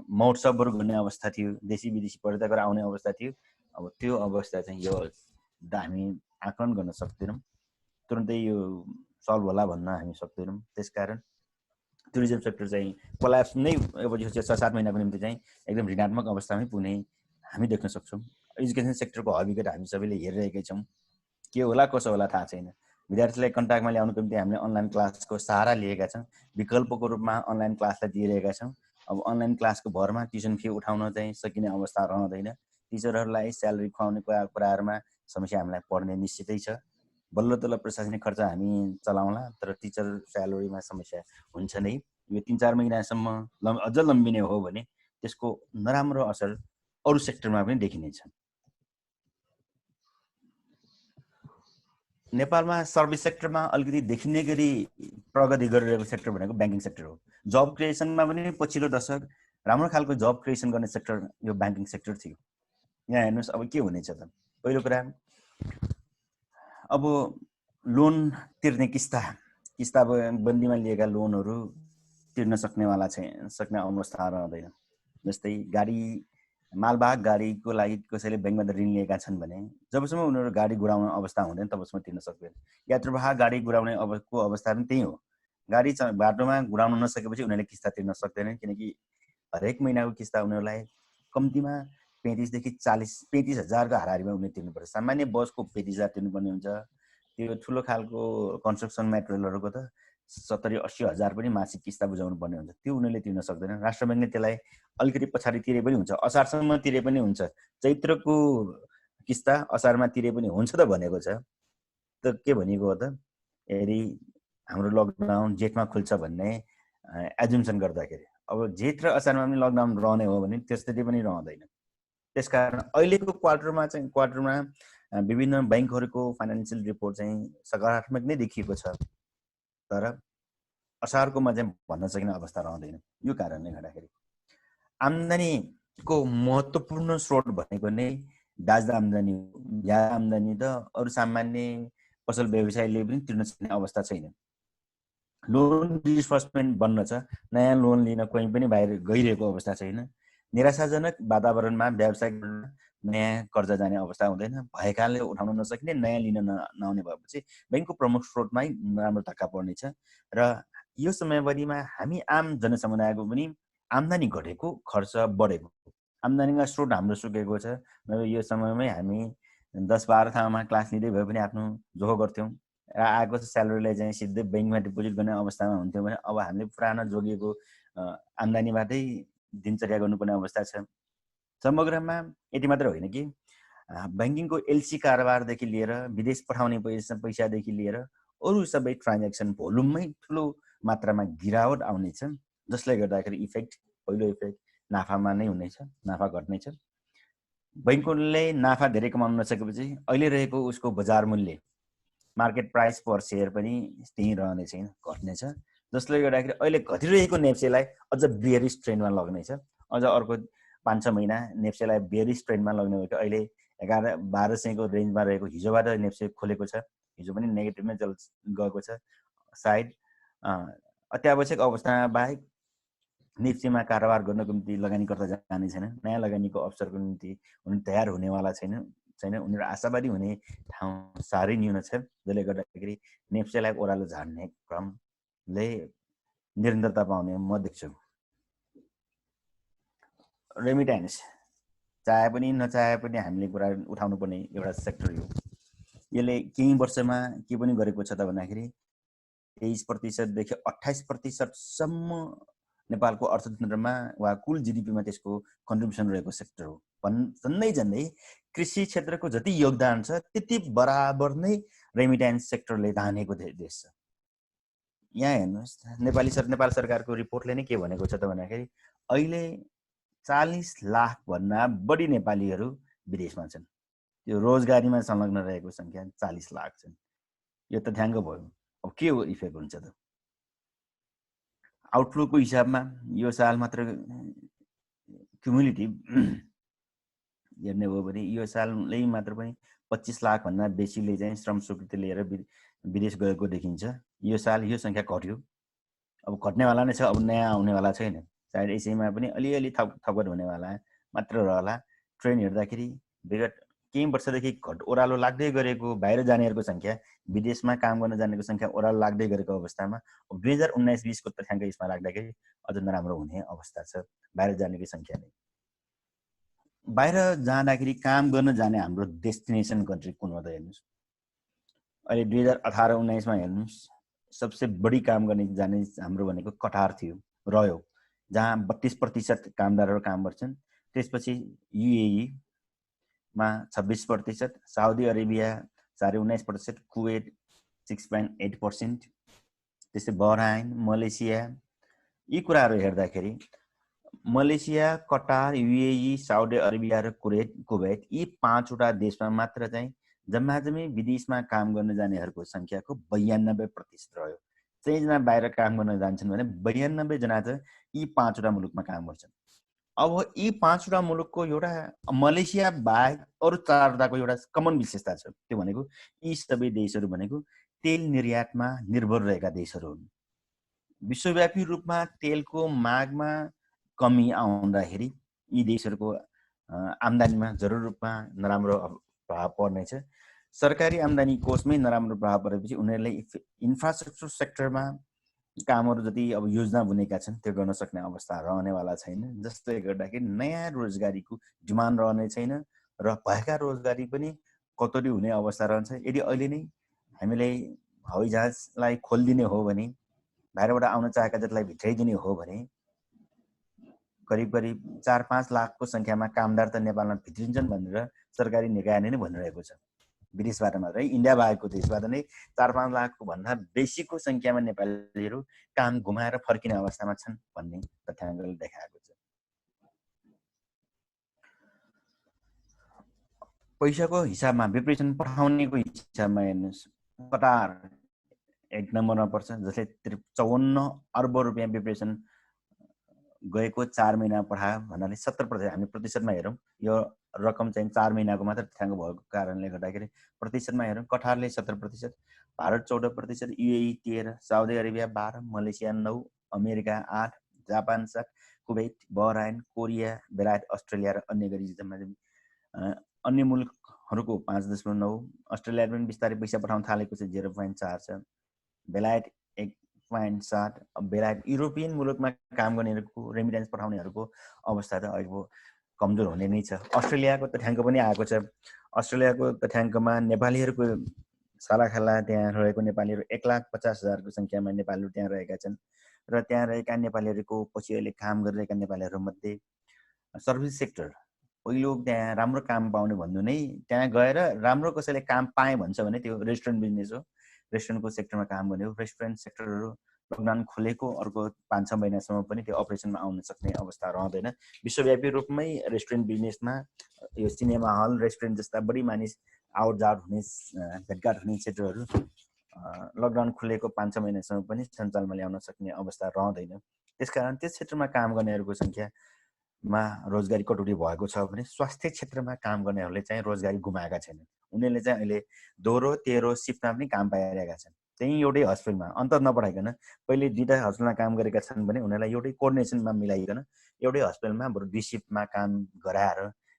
महोत्सवहरू गर्ने अवस्था थियो, देशी विदेशी पर्यटकहरू आउने अवस्था थियो। अब त्यो अवस्था चाहिँ यो हामी आकलन गर्न सक्दैनौँ, तुरुन्तै यो सल्भ होला भन्न हामी सक्दैनौँ। त्यसकारण टुरिज्म सेक्टर चाहिँ कोल्याप्स नै अब यो 6-7 महिनाको निम्ति चाहिँ एकदम ऋणात्मक अवस्थामै पुग्ने हामी देख्न सक्छौँ। एजुकेसन सेक्टरको हकीकत हामी सबैले हेरिरहेकै छौँ। के होला कसो होला थाहा छैन। विद्यार्थीलाई कन्ट्याक्टमा ल्याउनुको निम्ति हामीले अनलाइन क्लासको सहारा लिएका छौँ, विकल्पको रूपमा अनलाइन क्लासलाई दिइरहेका छौँ। अब अनलाइन क्लासको भरमा ट्युसन फी उठाउन चाहिँ सकिने अवस्था रहँदैन। टिचरहरूलाई स्यालेरी खुवाउने कुराहरूमा समस्या हामीलाई पर्ने निश्चितै छ। बल्ल तल्ल प्रशासनिक खर्च हामी चलाउँला, तर टिचर स्यालेरीमा समस्या हुन्छ नै। यो 3-4 महिनासम्म अझ लम्बिने हो भने त्यसको नराम्रो असर अरू सेक्टरमा पनि देखिनेछ। नेपालमा सर्भिस सेक्टरमा अलिकति देखिने गरी प्रगति गरिरहेको सेक्टर भनेको ब्याङ्किङ सेक्टर हो। जब क्रिएसनमा पनि पछिल्लो दशक राम्रो खालको जब क्रिएसन गर्ने सेक्टर यो ब्याङ्किङ सेक्टर थियो। यहाँ हेर्नुहोस् अब के हुनेछ त। पहिलो कुरा अब लोन तिर्ने किस्ता बन्दीमा लिएका लोनहरू तिर्न सक्ने अवस्था रहँदैन। जस्तै गाडी मालवाहक गाडीको लागि कसैले ब्याङ्कबाट ऋण लिएका छन् भने जबसम्म उनीहरू गाडी गुडाउने अवस्था हुँदैन तबसम्म तिर्न सक्दैन। यात्रुवाहक गाडी गुडाउने अवस्था पनि त्यही हो। गाडी बाटोमा गुडाउन नसकेपछि उनीहरूले किस्ता तिर्न सक्दैनन्, किनकि हरेक महिनाको किस्ता उनीहरूलाई कम्तीमा 35,000 देखि 35,000को हाराहारीमा उनीहरूले तिर्नुपर्छ। सामान्य बसको 35,000 तिर्नुपर्ने हुन्छ। त्यो ठुलो खालको कन्स्ट्रक्सन मेटेरियलहरूको त 70-80 हजार पनि मासिक किस्ता बुझाउनु पर्ने हुन्छ। त्यो उनीहरूले तिर्न सक्दैन। राष्ट्र ब्याङ्कले त्यसलाई अलिकति पछाडि तिरे पनि हुन्छ, असारसम्म तिरे पनि हुन्छ, चैत्रको किस्ता असारमा तिरे पनि हुन्छ त भनेको छ। त के भनेको हो त, यदि हाम्रो लकडाउन जेठमा खुल्छ भन्ने एजुम्सन गर्दाखेरि अब जेठ र असारमा पनि लकडाउन रहने हो भने त्यसरी पनि रहँदैन। त्यसकारण अहिलेको क्वार्टरमा विभिन्न ब्याङ्कहरूको फाइनेन्सियल रिपोर्ट चाहिँ सकारात्मक नै देखिएको छ, तर असारकोमा चाहिँ भन्न सकिने अवस्था रहँदैन। यो कारणले गर्दाखेरि आम्दानीको महत्त्वपूर्ण स्रोत भनेको नै दाजदा आम्दानी हो। या आम्दानी त अरू सामान्य पसल व्यवसायले पनि तिर्न सक्ने अवस्था छैन। लोन डिस्बर्समेन्ट बन्न छ, नयाँ लोन लिन कोही पनि बाहिर गइरहेको अवस्था छैन। निराशाजनक वातावरणमा व्यवसाय गर्न नयाँ कर्जा जाने अवस्था हुँदैन, भएकाले उठाउन नसकिने, नयाँ लिन नआउने भएपछि ब्याङ्कको प्रमुख स्रोतमै राम्रो धक्का पर्नेछ। र यो समयभरिमा हामी आम जनसमुदायको पनि आम्दानी घटेको, खर्च बढेको, आम्दानीका स्रोत हाम्रो सुकेको छ। यो समयमै हामी 10-12 ठाउँमा क्लास लिँदै भए पनि आफ्नो जोहो गर्थ्यौँ र आएको स्यालेरीलाई चाहिँ सिधै ब्याङ्कमा डिपोजिट गर्ने अवस्थामा हुन्थ्यौँ भने अब हामीले पुरानो जोगिएको आम्दानीबाटै दिनचर्या गर्नुपर्ने अवस्था छ। समग्रमा यति मात्र होइन कि ब्याङ्किङको एलसी कारोबारदेखि लिएर विदेश पठाउने पैसादेखि लिएर अरू सबै ट्रान्ज्याक्सन भोल्युममै ठुलो मात्रामा गिरावट आउनेछ, जसले गर्दाखेरि पहिलो इफेक्ट नाफामा नै हुनेछ, नाफा घट्नेछ। बैङ्कले नाफा धेरै कमाउन नसकेपछि अहिले रहेको उसको बजार मूल्य मार्केट प्राइस पर सेयर पनि त्यही रहने छैन, घट्नेछ, जसले गर्दाखेरि अहिले घटिरहेको नेप्सेलाई अझ बेयरिश ट्रेन्डमा लग्नेछ। अझ अर्को 5-6 महिना नेप्सेलाई बेयरिश ट्रेन्डमा लग्ने हो कि अहिले 11,000-1200 को रेन्जमा रहेको हिजोबाट नेप्से खोलेको छ, हिजो पनि नेगेटिभमै गएको छ। सायद अत्यावश्यक अवस्थामा बाहेक नेप्सेमा कारोबार गर्नको निम्ति लगानीकर्ता जाने छैन, नयाँ लगानीको अवसरको निम्ति उनीहरू तयार हुनेवाला छैन, उनीहरू आशावादी हुने ठाउँ साह्रै न्यून छ, जसले गर्दाखेरि नेप्सेलाई ओह्रालो झार्ने क्रमले निरन्तरता पाउने म देख्छु। रेमिट्यान्स चाहे पनि नचाहे पनि हामीले कुरा उठाउनु पर्ने एउटा सेक्टर हो। यसले केही वर्षमा के पनि गरेको छ त भन्दाखेरि 23% देखि 28% नेपालको अर्थतन्त्रमा वा कुल जिडिपीमा त्यसको कन्ट्रिब्युसन रहेको सेक्टर हो। झन्डै कृषि क्षेत्रको जति योगदान छ त्यति बराबर नै रेमिट्यान्स सेक्टरले धानेको देश छ। यहाँ हेर्नुहोस्, नेपाल सरकारको रिपोर्टले नै के भनेको छ त भन्दाखेरि अहिले 40 लाख भन्दा बढी नेपालीहरू विदेशमा छन्। त्यो रोजगारीमा संलग्न रहेको संख्या 40 लाख छन्। यो तथ्याङ्क भयो। अब के हो इफेक्ट हुन्छ त? आउटफ्लोको हिसाबमा यो साल मात्र क्युमुलेटिभ हेर्ने हो भने यो सालले मात्र पनि 25 लाख भन्दा बेसीले चाहिँ श्रम स्वीकृति लिएर विदेश गएको देखिन्छ। यो साल यो सङ्ख्या घट्यो, अब घट्नेवाला नै छ, अब नयाँ आउनेवाला छैन। सायद यसैमा पनि अलिअलि थपघट हुनेवाला मात्र रहला। ट्रेन हेर्दाखेरि विगत केही वर्षदेखि ओह्रालो लाग्दै गरेको बाहिर जानेहरूको सङ्ख्या, विदेशमा काम गर्न जानेको सङ्ख्या ओह्रालो लाग्दै गरेको अवस्थामा 2019-20 को तथ्याङ्क यसमा राख्दाखेरि अझ नराम्रो हुने अवस्था छ बाहिर जानेको सङ्ख्या नै। बाहिर जाँदाखेरि काम गर्न जाने हाम्रो डेस्टिनेसन कन्ट्री कुन हो त हेर्नुहोस्। अहिले 2018-19 मा हेर्नुहोस्, सबसे बढी काम गर्ने जाने हाम्रो भनेको कटार थियो, रह्यो, जहाँ 32% कामदारहरू काम गर्छन्। त्यसपछि युएई मा 26%, साउदी अरेबिया 19.5%, कुवेत 6.8%, त्यस्तै बहराइन, मलेसिया। यी कुराहरू हेर्दाखेरि मलेसिया, कटार, युएई, साउदी अरेबिया र कुवेत यी 5वटा देशमा मात्र चाहिँ जम्माजम्मी विदेशमा काम गर्न जानेहरूको सङ्ख्याको 92% रह्यो। 100 जना बाहिर काम गर्न जान्छन् भने 92 जना चाहिँ यी 5वटा मुलुकमा काम गर्छन्। अब यी 5वटा मुलुकको एउटा मलेसिया बाहेक अरू 4वटाको एउटा कमन विशेषता छ, त्यो भनेको यी सबै देशहरू भनेको तेल निर्यातमा निर्भर रहेका देशहरू हुन्। विश्वव्यापी रूपमा तेलको मागमा कमी आउँदाखेरि यी देशहरूको आम्दानीमा जरुर रूपमा नराम्रो प्रभाव पर्नेछ। सरकारी आम्दानी कोषमै नराम्रो प्रभाव परेपछि उनीहरूले इन्फ्रास्ट्रक्चर सेक्टरमा कामहरू जति अब योजना बुनेका छन् त्यो गर्न सक्ने अवस्था रहनेवाला छैन, जसले गर्दाखेरि नयाँ रोजगारीको डिमान्ड रहने छैन र भएका रोजगारी पनि कटौती हुने अवस्था रहन्छ। यदि अहिले नै हामीले हवाईजहाजलाई खोलिदिने हो भने, बाहिरबाट आउन चाहेका जतिलाई भित्राइदिने हो भने करिब 4-5 लाखको सङ्ख्यामा कामदार त नेपालमा भित्रिन्छन् भनेर सरकारी निकायले नै भनिरहेको छ। विदेशबाट मात्रै, इन्डिया बाहेकको देशबाट नै 4-5 लाखको भन्दा बेसीको सङ्ख्यामा नेपालीहरू काम गुमाएर फर्किने अवस्थामा छन् भन्ने तथ्याङ्कले देखाएको छ। पैसाको हिसाबमा, प्रिपरेसन पठाउनेको हिसाबमा हेर्नुहोस्, कटार 1 नम्बरमा पर्छ, जसले 54 अर्ब रुपियाँ प्रिपरेसन गएको 4 महिना पठायो भन्नाले 70%। हामी प्रतिशतमा हेरौँ, यो रकम चाहिँ 4 महिनाको मात्र तथ्याङ्क भएको कारणले गर्दाखेरि प्रतिशतमा हेरौँ, कटारले 70%, Bharat 14%, UAE 13%, Saudi Arabia 12%, Malaysia 9%, America 8%, Japan 7%, Kuwait, Bahrain, Korea, बेलायत, अस्ट्रेलिया र अन्य गरी जम्मा अन्य मुलुकहरूको 5.9%, अस्ट्रेलिया पनि बिस्तारै पैसा पठाउन थालेको छ, 0.4% छ, बेलायत 1.7%, बेलायत युरोपियन मुलुकमा काम गर्नेहरूको रेमिटेन्स पठाउनेहरूको अवस्था त अहिले कमजोर हुने नै छ। अस्ट्रेलियाको तथ्याङ्क पनि आएको छ। अस्ट्रेलियाको तथ्याङ्कमा नेपालीहरूको सालाखाला त्यहाँ रहेको नेपालीहरू 1,50,000 को सङ्ख्यामा नेपालीहरू त्यहाँ रहेका छन् र त्यहाँ रहेका नेपालीहरूको पछि अहिले काम गरिरहेका नेपालीहरूमध्ये सर्भिस सेक्टर, पहिलो त्यहाँ राम्रो काम पाउने भन्नु नै त्यहाँ गएर राम्रो कसैले काम पाएँ भन्छ भने त्यो रेस्टुरेन्ट बिजनेस हो, रेस्टुरेन्टको सेक्टरमा काम गर्ने हो। रेस्टुरेन्ट सेक्टरहरू लकडाउन खुलेको अर्को 5-6 महिनासम्म पनि त्यो अपरेसनमा आउन सक्ने अवस्था रहँदैन। विश्वव्यापी रूपमै रेस्टुरेन्ट बिजनेसमा यो सिनेमा हल, रेस्टुरेन्ट जस्ता बढी मानिस आउट जाउट हुने, भेटघाट हुने क्षेत्रहरू लकडाउन खुलेको 5-6 महिनासम्म पनि सञ्चालनमा ल्याउन सक्ने अवस्था रहँदैन। त्यसकारण त्यस क्षेत्रमा काम गर्नेहरूको सङ्ख्यामा रोजगारी कटौती भएको छ भने स्वास्थ्य क्षेत्रमा काम गर्नेहरूले चाहिँ रोजगारी गुमाएका छैनन्। उनीहरूले चाहिँ अहिले दोहोरो तेह्रो सिफ्टमा पनि काम पाइरहेका छन्। त्यही एउटै हस्पिटलमा अन्तर नपठाइकन, पहिले 2टा हस्पिटलमा काम गरेका छन् भने उनीहरूलाई एउटै कोअर्डिनेसनमा मिलाइकन एउटै हस्पिटलमा बरु 2 सिफ्टमा काम गराएर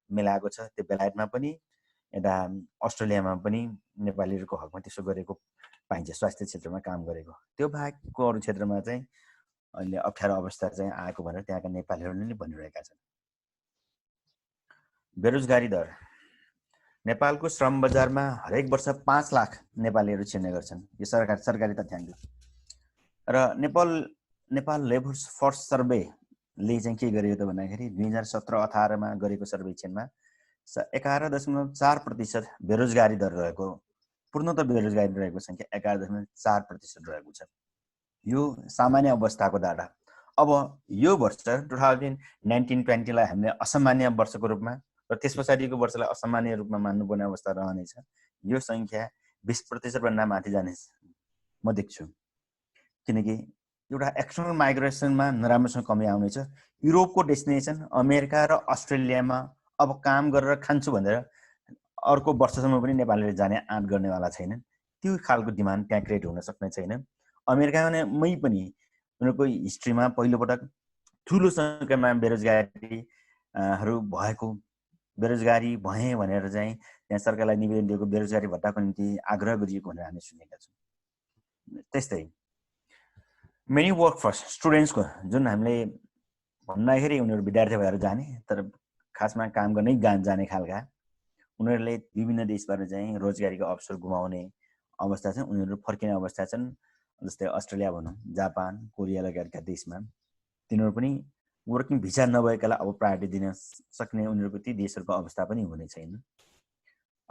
मिलाएको छ। त्यो बेलायतमा पनि यता अस्ट्रेलियामा पनि नेपालीहरूको हकमा त्यसो गरेको पाइन्छ, स्वास्थ्य क्षेत्रमा काम गरेको। त्यो बाहेकको अरू क्षेत्रमा चाहिँ अहिले अप्ठ्यारो अवस्था चाहिँ आएको भनेर त्यहाँका नेपालीहरूले नै भनिरहेका छन्। बेरोजगारी दर, नेपालको श्रम बजारमा हरेक वर्ष 5 लाख नेपालीहरू छिर्ने गर्छन्, यो सरकारी तथ्याङ्क। र नेपाल लेबर फोर्स सर्वेले चाहिँ के गर्यो त भन्दाखेरि 2017-18 मा गरेको सर्वेक्षणमा 11.4% बेरोजगारी दर रहेको, पूर्णतः बेरोजगारी रहेको सङ्ख्या 11.4% रहेको छ। यो सामान्य अवस्थाको डाटा। अब यो वर्ष 2019-20 लाई हामीले असामान्य वर्षको रूपमा र त्यस पछाडिको वर्षलाई असामान्य रूपमा मान्नुपर्ने अवस्था रहनेछ। यो सङ्ख्या 20% भन्दा माथि जाने म देख्छु, किनकि एउटा एक्सटर्नल माइग्रेसनमा नराम्रोसँग कमी आउनेछ। युरोपको डेस्टिनेसन अमेरिका र अस्ट्रेलियामा अब काम गरेर खान्छु भनेर अर्को वर्षसम्म पनि नेपालीले जाने आँट गर्नेवाला छैनन्। त्यो खालको डिमान्ड त्यहाँ क्रिएट हुन सक्ने छैन। अमेरिकामै पनि उनीहरूको हिस्ट्रीमा पहिलोपटक ठुलो सङ्ख्यामा बेरोजगारीहरू भएको, बेरोजगारी भए भनेर चाहिँ त्यहाँ सरकारलाई निवेदन दिएको, बेरोजगारी भत्ताको निम्ति आग्रह गरिएको भनेर हामी सुनेका छौँ। त्यस्तै मेनी वर्कफोर्स स्टुडेन्ट्सको जुन हामीले भन्दाखेरि उनीहरू विद्यार्थी भएर जाने तर खासमा काम गर्नै जाने खालका उनीहरूले विभिन्न देशबाट चाहिँ रोजगारीको अवसर गुमाउने अवस्था छ। उनीहरू फर्किने अवस्था छन्। जस्तै अस्ट्रेलिया भनौँ, जापान, कोरिया लगायतका देशमा तिनीहरू पनि वर्किङ भिसा नभएकालाई अब प्रायोरिटी दिन सक्ने उनीहरूको ती देशहरूको अवस्था पनि हुने छैन।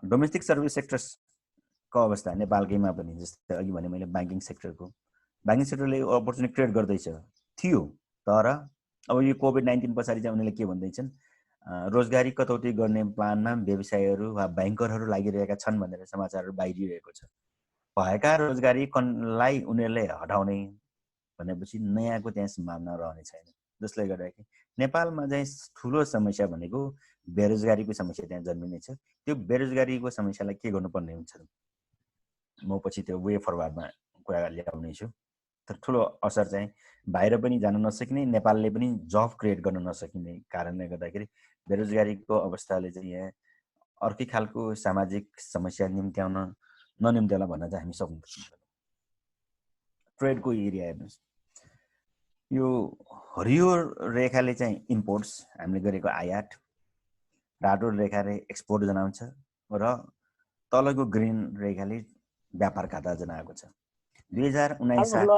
डोमेस्टिक सर्भिस सेक्टर्सको अवस्था नेपालकैमा पनि जस्तै अघि भने मैले ब्याङ्किङ सेक्टरले अपर्च्युनिटी क्रिएट गर्दैछ थियो, तर अब यो कोभिड-19 पछाडि चाहिँ उनीहरूले के भन्दैछन्, रोजगारी कटौती गर्ने प्लानमा व्यवसायहरू वा ब्याङ्करहरू लागिरहेका छन् भनेर समाचारहरू बाहिरिरहेको छ। भएका रोजगारीलाई उनीहरूले हटाउने भनेपछि नयाँको त्यहाँ सम्भावना रहने छैन, जसले गर्दाखेरि नेपालमा चाहिँ ठुलो समस्या भनेको बेरोजगारीको समस्या त्यहाँ जन्मिनेछ। त्यो बेरोजगारीको समस्यालाई के गर्नुपर्ने हुन्छ म पछि त्यो वे फरवार्डमा कुरा ल्याउनेछु। तर ठुलो असर चाहिँ बाहिर पनि जान नसकिने, नेपालले पनि जब क्रिएट गर्न नसकिने कारणले गर्दाखेरि बेरोजगारीको अवस्थाले चाहिँ यहाँ अर्कै खालको सामाजिक समस्या ननिम्त्याउला भन्न चाहिँ हामी सक्छौँ। ट्रेडको एरिया हेर्नुहोस्, यो हरियो रेखाले चाहिँ इम्पोर्ट्स हामीले गरेको आयात, रातो रेखाले एक्सपोर्ट जनाउँछ र तलको ग्रिन रेखाले व्यापार खाता जनाएको छ। 2019 साल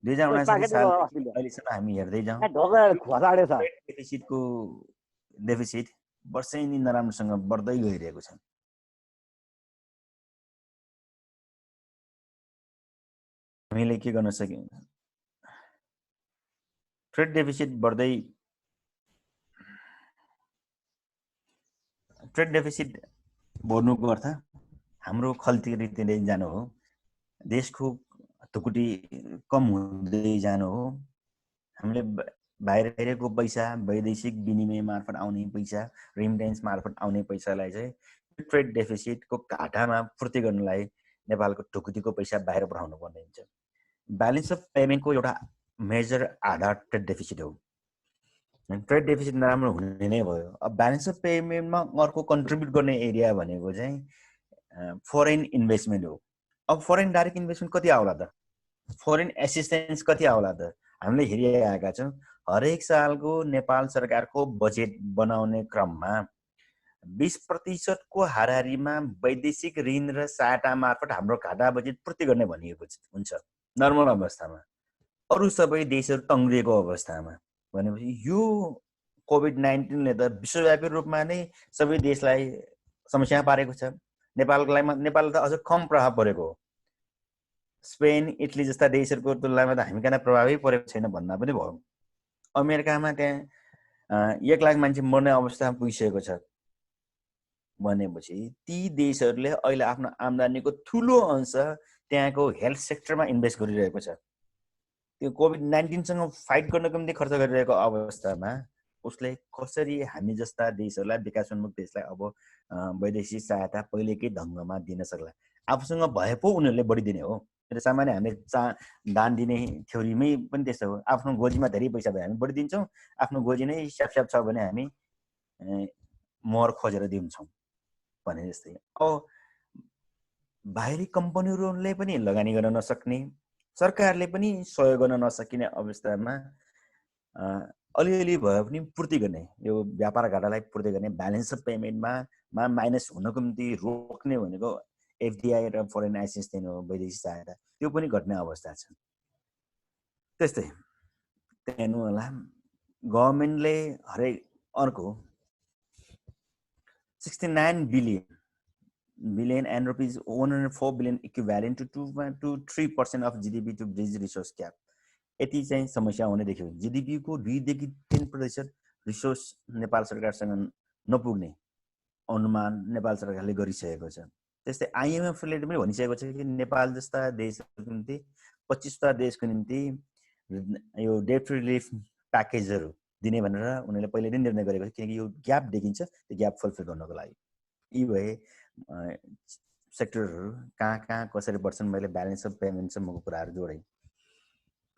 अहिलेसम्म हामी हेर्दै जाउँ, डेफिसिट वर्षैनी नराम्रोसँग बढ्दै गइरहेको छ। हामीले के गर्न सक्यौँ, ट्रेड डेफिसिट बढ्नुको अर्थ हाम्रो खल्तीरिँदै जानु हो, देशको ढुकुटी कम हुँदै जानु हो। हामीले बाहिरको पैसा, वैदेशिक विनिमय मार्फत आउने पैसा, रिमिटेन्स मार्फत आउने पैसालाई चाहिँ ट्रेड डेफिसिटको घाटामा पूर्ति गर्नलाई नेपालको ढुकुटीको पैसा बाहिर पठाउनु पर्ने हुन्छ। ब्यालेन्स अफ पेमेन्टको एउटा मेजर आधार ट्रेड डेफिसिट हो। ट्रेड डेफिसिट नराम्रो हुने नै भयो। अब ब्यालेन्स अफ पेमेन्टमा अर्को कन्ट्रिब्युट गर्ने एरिया भनेको चाहिँ फरेन इन्भेस्टमेन्ट हो। अब फरेन डाइरेक्ट इन्भेस्टमेन्ट कति आउला त, फरेन एसिस्टेन्स कति आउला त, हामीले हेरिरहेका छौँ। हरेक सालको नेपाल सरकारको बजेट बनाउने क्रममा 20% को हाराहारीमा वैदेशिक ऋण र सहायता मार्फत हाम्रो घाटा बजेट पूर्ति गर्ने भनिएको हुन्छ नर्मल अवस्थामा। अरू सबै देशहरू तङ्ग्रिएको अवस्थामा भनेपछि यो कोभिड-19ले त विश्वव्यापी रूपमा नै सबै देशलाई समस्या पारेको छ। नेपाल त अझ कम प्रभाव परेको हो। स्पेन, इटली जस्ता देशहरूको तुलनामा त हामी कहाँ प्रभावै परेको छैन भन्दा पनि भयो। अमेरिकामा त्यहाँ 1 लाख मान्छे मर्ने अवस्थामा पुगिसकेको छ भनेपछि ती देशहरूले अहिले आफ्नो आम्दानीको ठुलो अंश त्यहाँको हेल्थ सेक्टरमा इन्भेस्ट गरिरहेको छ। त्यो कोभिड-19सँग फाइट गर्नको निम्ति खर्च गरिरहेको अवस्थामा उसले कसरी हामी जस्ता देशहरूलाई, विकासोन्मुख देशलाई अब वैदेशिक सहायता पहिलेकै ढङ्गमा दिन सक्ला? आफूसँग भए पो उनीहरूले बढी दिने हो। सामान्य हामीले दान दिने थ्योरीमै पनि त्यस्तो हो। आफ्नो गोजीमा धेरै पैसा भए हामी बढी दिन्छौँ, आफ्नो गोजी नै स्याप छ भने हामी मोहर खोजेर दिन्छौँ भने जस्तै। अब बाहिरी कम्पनीहरूले पनि लगानी गर्न नसक्ने, सरकारले पनि सहयोग गर्न नसकिने अवस्थामा अलिअलि भए पनि पूर्ति गर्ने, यो व्यापार घाटालाई पूर्ति गर्ने, ब्यालेन्स अफ पेमेन्टमा माइनस हुनको निम्ति रोक्ने भनेको एफडिआई र फरेन एसिस्टेन्स हो, वैदेशिक सहायता, त्यो पनि घट्ने अवस्था छ। त्यस्तै हेर्नु होला, गभर्मेन्टले हरेक अर्को 69 billion and rupees 104 billion equivalent to 2.23% of GDP to bridge resource gap. यति चाहिँ समस्या हुने देखियो। जीडीपी को 2 देखि 10% रिसोर्स नेपाल सरकारसँग नपुग्ने अनुमान नेपाल सरकारले गरिसकेको छ। त्यस्तै आईएमएफले पनि भनिसकेको छ कि नेपाल जस्ता देशहरूको निम्ति 25 देशको निम्ति यो डेट रिलिफ प्याकेजहरू दिने भनेर उनीहरूले पहिल्यै निर्णय गरेको छ, किनकि यो ग्याप देखिन्छ, त्यो ग्याप फुलफिल गर्नको लागि। यी भए सेक्टरहरू कहाँ कसरी बढ्छन्, मैले ब्यालेन्स अफ पेमेन्टसम्मको कुराहरू जोडेँ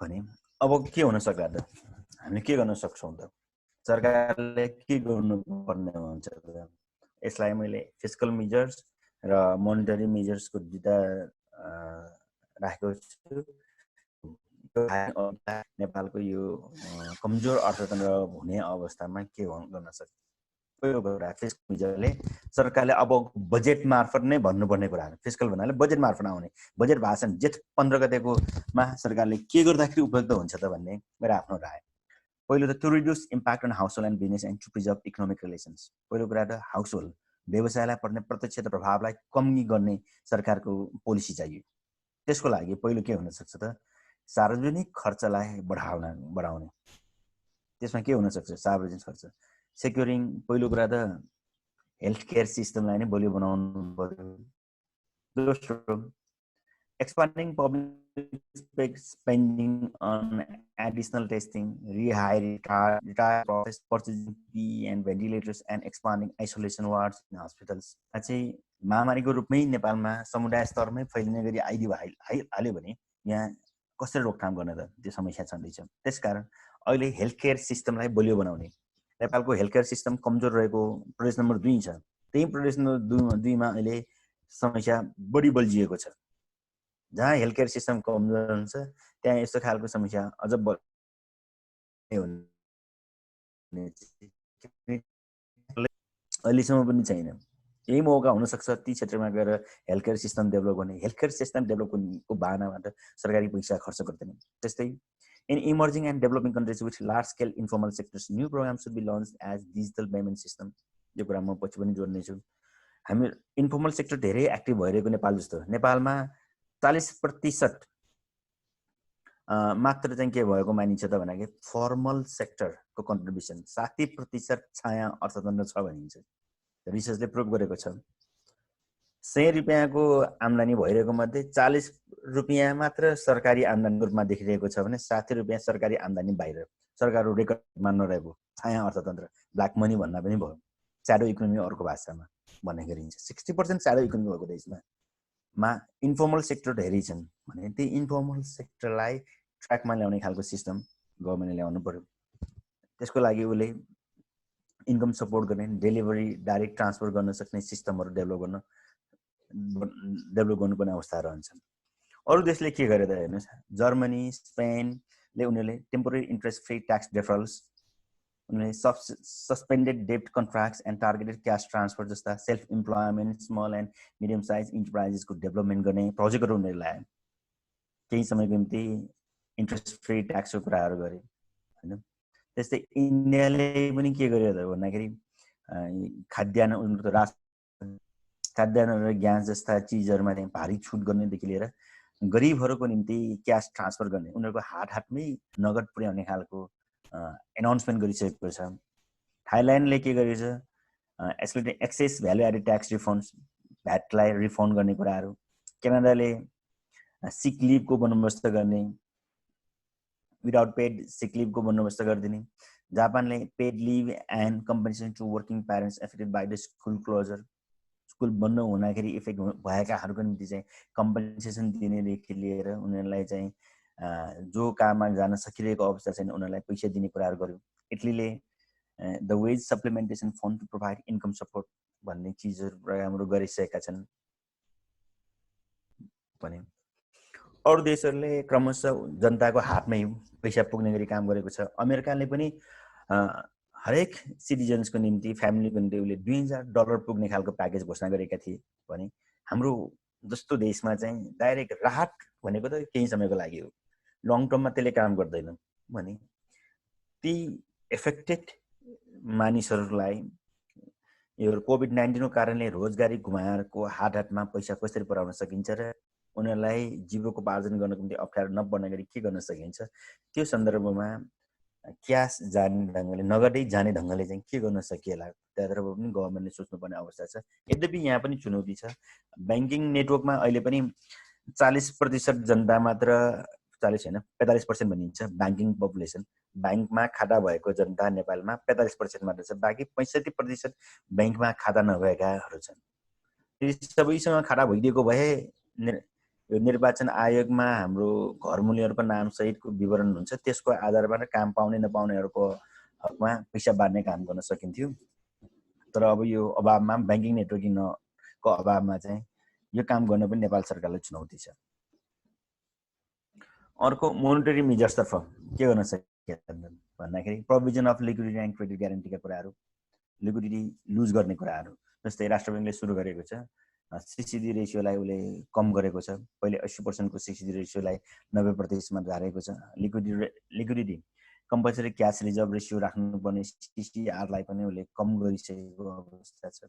भने अब के हुन सक्ला त, हामीले के गर्न सक्छौँ त, सरकारले के गर्नुपर्ने हुन्छ त? यसलाई मैले फिस्कल मेजर्स र मोनिटरी मेजर्सको दुईटा राखेको छु। नेपालको यो कमजोर अर्थतन्त्र हुने अवस्थामा के गर्न सक्छ? पहिलो कुरा फिस्कल मेजरले सरकारले अब बजेट मार्फत नै भन्नुपर्ने कुराहरू, फिस्कल भन्नाले बजेट मार्फत आउने, बजेट भाषण जेठ 15 गतेकोमा सरकारले के गर्दाखेरि उपयुक्त हुन्छ त भन्ने मेरो आफ्नो राय। पहिलो त to reduce impact on household and business and to preserve economic relations. पहिलो कुरा त हाउस होल्ड व्यवसायलाई पर्ने प्रत्यक्ष प्रभावलाई कमी गर्ने सरकारको पोलिसी चाहियो। त्यसको लागि पहिलो के हुन सक्छ त, सार्वजनिक खर्चलाई बढाउने। त्यसमा के हुन सक्छ, सार्वजनिक खर्च सेक्युरिङ। पहिलो कुरा त हेल्थ केयर सिस्टमलाई नै बलियो बनाउनु पर्यो। दोस्रो expanding public spending on additional testing, rehiring, retire process, purchasing PPE and ventilators, and expanding isolation wards in hospitals. चाहिँ महामारीको रूपमै नेपालमा समुदाय स्तरमै फैलिने गरी आइहाल्यो भने यहाँ कसरी रोकथाम गर्ने त, त्यो समस्या छँदैछ। त्यसकारण अहिले हेल्थ केयर सिस्टमलाई बलियो बनाउने, नेपालको हेल्थ केयर सिस्टम कमजोर रहेको प्रदेश नम्बर 2 छ। त्यही प्रदेश नम्बर 2 मा अहिले समस्या बढी बल्झिएको छ। जहाँ हेल्थ केयर सिस्टम कमजोर हुन्छ त्यहाँ यस्तो खालको समस्या अझ अहिलेसम्म पनि छैन। यही मौका हुनसक्छ ती क्षेत्रमा गएर हेल्थ केयर सिस्टम डेभलप गर्ने। हेल्थ केयर सिस्टम डेभलपको बहानाबाट सरकारी पैसा खर्च गर्दैन। त्यस्तै in emerging and developing countries with large scale informal sectors new program should be launch as digital payment system. यो कुरा म पछि पनि जोड्नेछु। हामी इन्फर्मल सेक्टर धेरै एक्टिभ भइरहेको नेपाल जस्तो, नेपालमा 40% मात्र चाहिँ के भएको मानिन्छ त भनेको फर्मल सेक्टरको कन्ट्रिब्युसन 60% छाया अर्थतन्त्र छ भनिन्छ। रिसर्चले प्रुभ गरेको छ। 100 रुपियाँको आम्दानी भइरहेको मध्ये 40 रुपियाँ मात्र सरकारी आम्दानीको रूपमा देखिरहेको छ भने 60 रुपियाँ सरकारी आम्दानी बाहिर, सरकारको रेकर्डमा नरहेको छाया अर्थतन्त्र, ब्ल्याक मनी भन्दा पनि भयो, स्याडो इकोनोमी अर्को भाषामा भन्ने गरिन्छ। 60% स्याडो इकोनोमी भएको देशमा इन्फर्मल सेक्टर धेरै छन् भने त्यही इन्फर्मल सेक्टरलाई ट्र्याकमा ल्याउने खालको सिस्टम गभर्मेन्टले ल्याउनु पर्यो। त्यसको लागि उसले इन्कम सपोर्ट गर्ने, डेलिभरी डाइरेक्ट ट्रान्सफर गर्न सक्ने सिस्टमहरू डेभलप गर्नुपर्ने अवस्था रहन्छ। अरू देशले के गरे त हेर्नुहोस्, जर्मनी, स्पेनले उनीहरूले temporary interest free tax deferrals, उनीहरूले सस्पेन्डेड डेब्ट contracts and targeted cash transfer जस्ता self employment, small and medium size इन्टरप्राइजेसको डेभलपमेन्ट गर्ने प्रोजेक्टहरू उनीहरूले ल्याए। केही समयको निम्ति इन्ट्रेस्ट फ्री ट्याक्सको कुराहरू गरे होइन। त्यस्तै इन्डियाले पनि के गर्यो त भन्दाखेरि खाद्यान्न र ग्यास जस्ता चिजहरूमा चाहिँ भारी छुट गर्नेदेखि लिएर गरिबहरूको निम्ति क्यास ट्रान्सफर गर्ने, उनीहरूको हातमै नगद पुर्याउने खालको एनाउन्समेन्ट गरिसकेको छ। थाइल्यान्डले के गरेको छ, excess value added tax refunds, भ्याटलाई रिफन्ड गर्ने कुराहरू। क्यानाडाले सिक लिभको बन्दोबस्त गर्ने, विदाउट पेड सिक लिभको बन्दोबस्त गरिदिने। जापानले paid leave and compensation to working parents affected by the school closure, school बन्द हुँदाखेरि इफेक्ट भएकाहरूको निम्ति चाहिँ कम्पनसेसन दिनेदेखि लिएर उनीहरूलाई चाहिँ जो काममा जान सकिरहेको अवस्था छैन उनीहरूलाई पैसा दिने कुराहरू गर्यो। इटलीले the wage supplementation fund to provide income support भन्ने चिजहरू प्रोग्रामहरू गरिसकेका छन् भने अरू देशहरूले क्रमशः जनताको हातमै पैसा पुग्ने गरी काम गरेको छ। अमेरिकाले पनि हरेक सिटिजन्सको निम्ति, फ्यामिलीको निम्ति उसले $2000 पुग्ने खालको प्याकेज घोषणा गरेका थिए भने हाम्रो जस्तो देशमा चाहिँ डाइरेक्ट राहत भनेको त केही समयको लागि हो, लङ टर्ममा त्यसले काम गर्दैन भने ती एफेक्टेड मानिसहरूलाई यो कोभिड-19 को कारणले रोजगारी गुमाएको हातमा पैसा कसरी पुर्याउन सकिन्छ र उनीहरूलाई जीविकोपार्जन गर्नको निम्ति अप्ठ्यारो नपर्ने गरी के गर्न सकिन्छ, त्यो सन्दर्भमा क्यास जाने ढङ्गले, नगदै जाने ढङ्गले चाहिँ के गर्न सकिएला त्यहाँतिर पनि गभर्मेन्टले सोच्नुपर्ने अवस्था छ। यद्यपि यहाँ पनि चुनौती छ। ब्याङ्किङ नेटवर्कमा अहिले पनि 40% जनता मात्र 48 होइन 45% भनिन्छ ब्याङ्किङ पपुलेसन। ब्याङ्कमा खाता भएको जनता नेपालमा 45% मात्र छ, बाँकी 65% ब्याङ्कमा खाता नभएकाहरू छन्। यी सबैसँग खाता भइदिएको भए यो निर्वाचन आयोगमा हाम्रो घरमुलीहरूको नाम सहितको विवरण हुन्छ, त्यसको आधारमा काम पाउने नपाउनेहरूको हकमा पैसा बाँड्ने काम गर्न सकिन्थ्यो। तर अब यो अभावमा, ब्याङ्किङ नेटवर्किङको अभावमा चाहिँ यो काम गर्न पनि नेपाल सरकारलाई चुनौती छ। अर्को मोनिटरी मेजर्सतर्फ के गर्न सकिन्छ भन्दाखेरि provision of liquidity and credit ग्यारेन्टीका कुराहरू, लिक्विडिटी लुज गर्ने कुराहरू, जस्तै राष्ट्र ब्याङ्कले सुरु गरेको छ सीसीडी रेसियोलाई उसले कम गरेको छ। पहिले 80% को सीसीडी रेसियोलाई 90% मा झारेको छ। Liquidity compulsory cash reserve ratio राख्नुपर्ने सीसीआरलाई पनि उसले कम गरिसकेको अवस्था छ।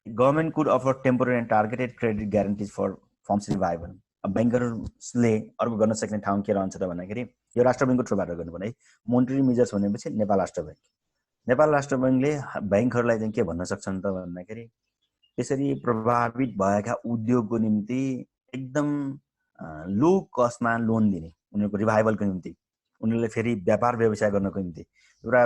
Government could offer temporary and targeted credit guarantees for firms revival. ब्याङ्करहरूले अर्को गर्न सक्ने ठाउँ के रहन्छ त भन्दाखेरि यो राष्ट्र ब्याङ्कको थ्रुबाट गर्नुपर्ने। मोनिटरी मेजर्स भनेपछि नेपाल राष्ट्र ब्याङ्क। नेपाल राष्ट्र ब्याङ्कले ब्याङ्कहरूलाई चाहिँ के भन्न सक्छन् त भन्दाखेरि यसरी प्रभावित भएका उद्योगको निम्ति एकदम लो कस्टमा लोन दिने, उनीहरूको रिभाइभलको निम्ति, उनीहरूले फेरि व्यापार व्यवसाय गर्नको निम्ति एउटा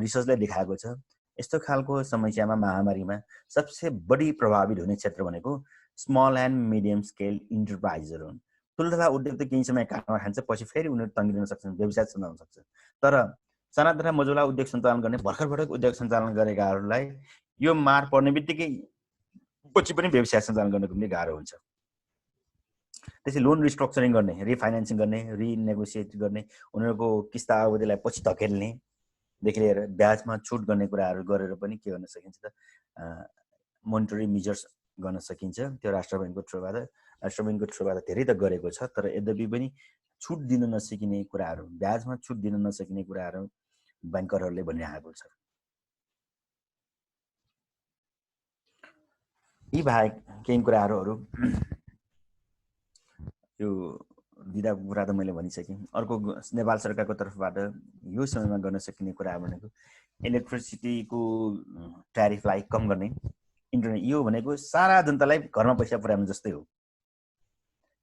रिसर्चले देखाएको छ। यस्तो खालको समस्यामा, महामारीमा सबसे बढी प्रभावित हुने क्षेत्र भनेको स्मल एन्ड मिडियम स्केल इन्टरप्राइजहरू हुन्। ठुल्ठुला उद्योग त केही समय काटमा खान्छ, पछि फेरि उनीहरू तङ्गिन सक्छन्, व्यवसाय सञ्चालन सक्छ। तर साना तथा मझौला उद्योग सञ्चालन गर्ने, भर्खर उद्योग सञ्चालन गरेकाहरूलाई यो मार पर्ने बित्तिकै पछि पनि व्यवसाय सञ्चालन गर्नको निम्ति गाह्रो हुन्छ। त्यसै लोन रिस्ट्रक्चरिङ गर्ने, रिफाइनेन्सिङ गर्ने, रिनेगोसिएट गर्ने, उनीहरूको किस्ता अवधिलाई पछि धकेल्नेदेखि लिएर ब्याजमा छुट गर्ने कुराहरू गरेर पनि के गर्न सकिन्छ त मोनिटरी मेजर्स गर्न सकिन्छ। त्यो राष्ट्र ब्याङ्कको थ्रुबाट धेरै त गरेको छ, तर यद्यपि पनि छुट दिन नसकिने कुराहरू, ब्याजमा छुट दिन नसकिने कुराहरू ब्याङ्करहरूले भनिरहेको छ। यी बाहेक केही कुराहरू यो दिँदा कुरा त मैले भनिसकेँ। अर्को नेपाल सरकारको तर्फबाट यो समयमा गर्न सकिने कुरा भनेको इलेक्ट्रिसिटीको ट्यारिफलाई कम गर्ने। इन्टरनेट यो भनेको सारा जनतालाई घरमा पैसा पुर्याउनु जस्तै हो,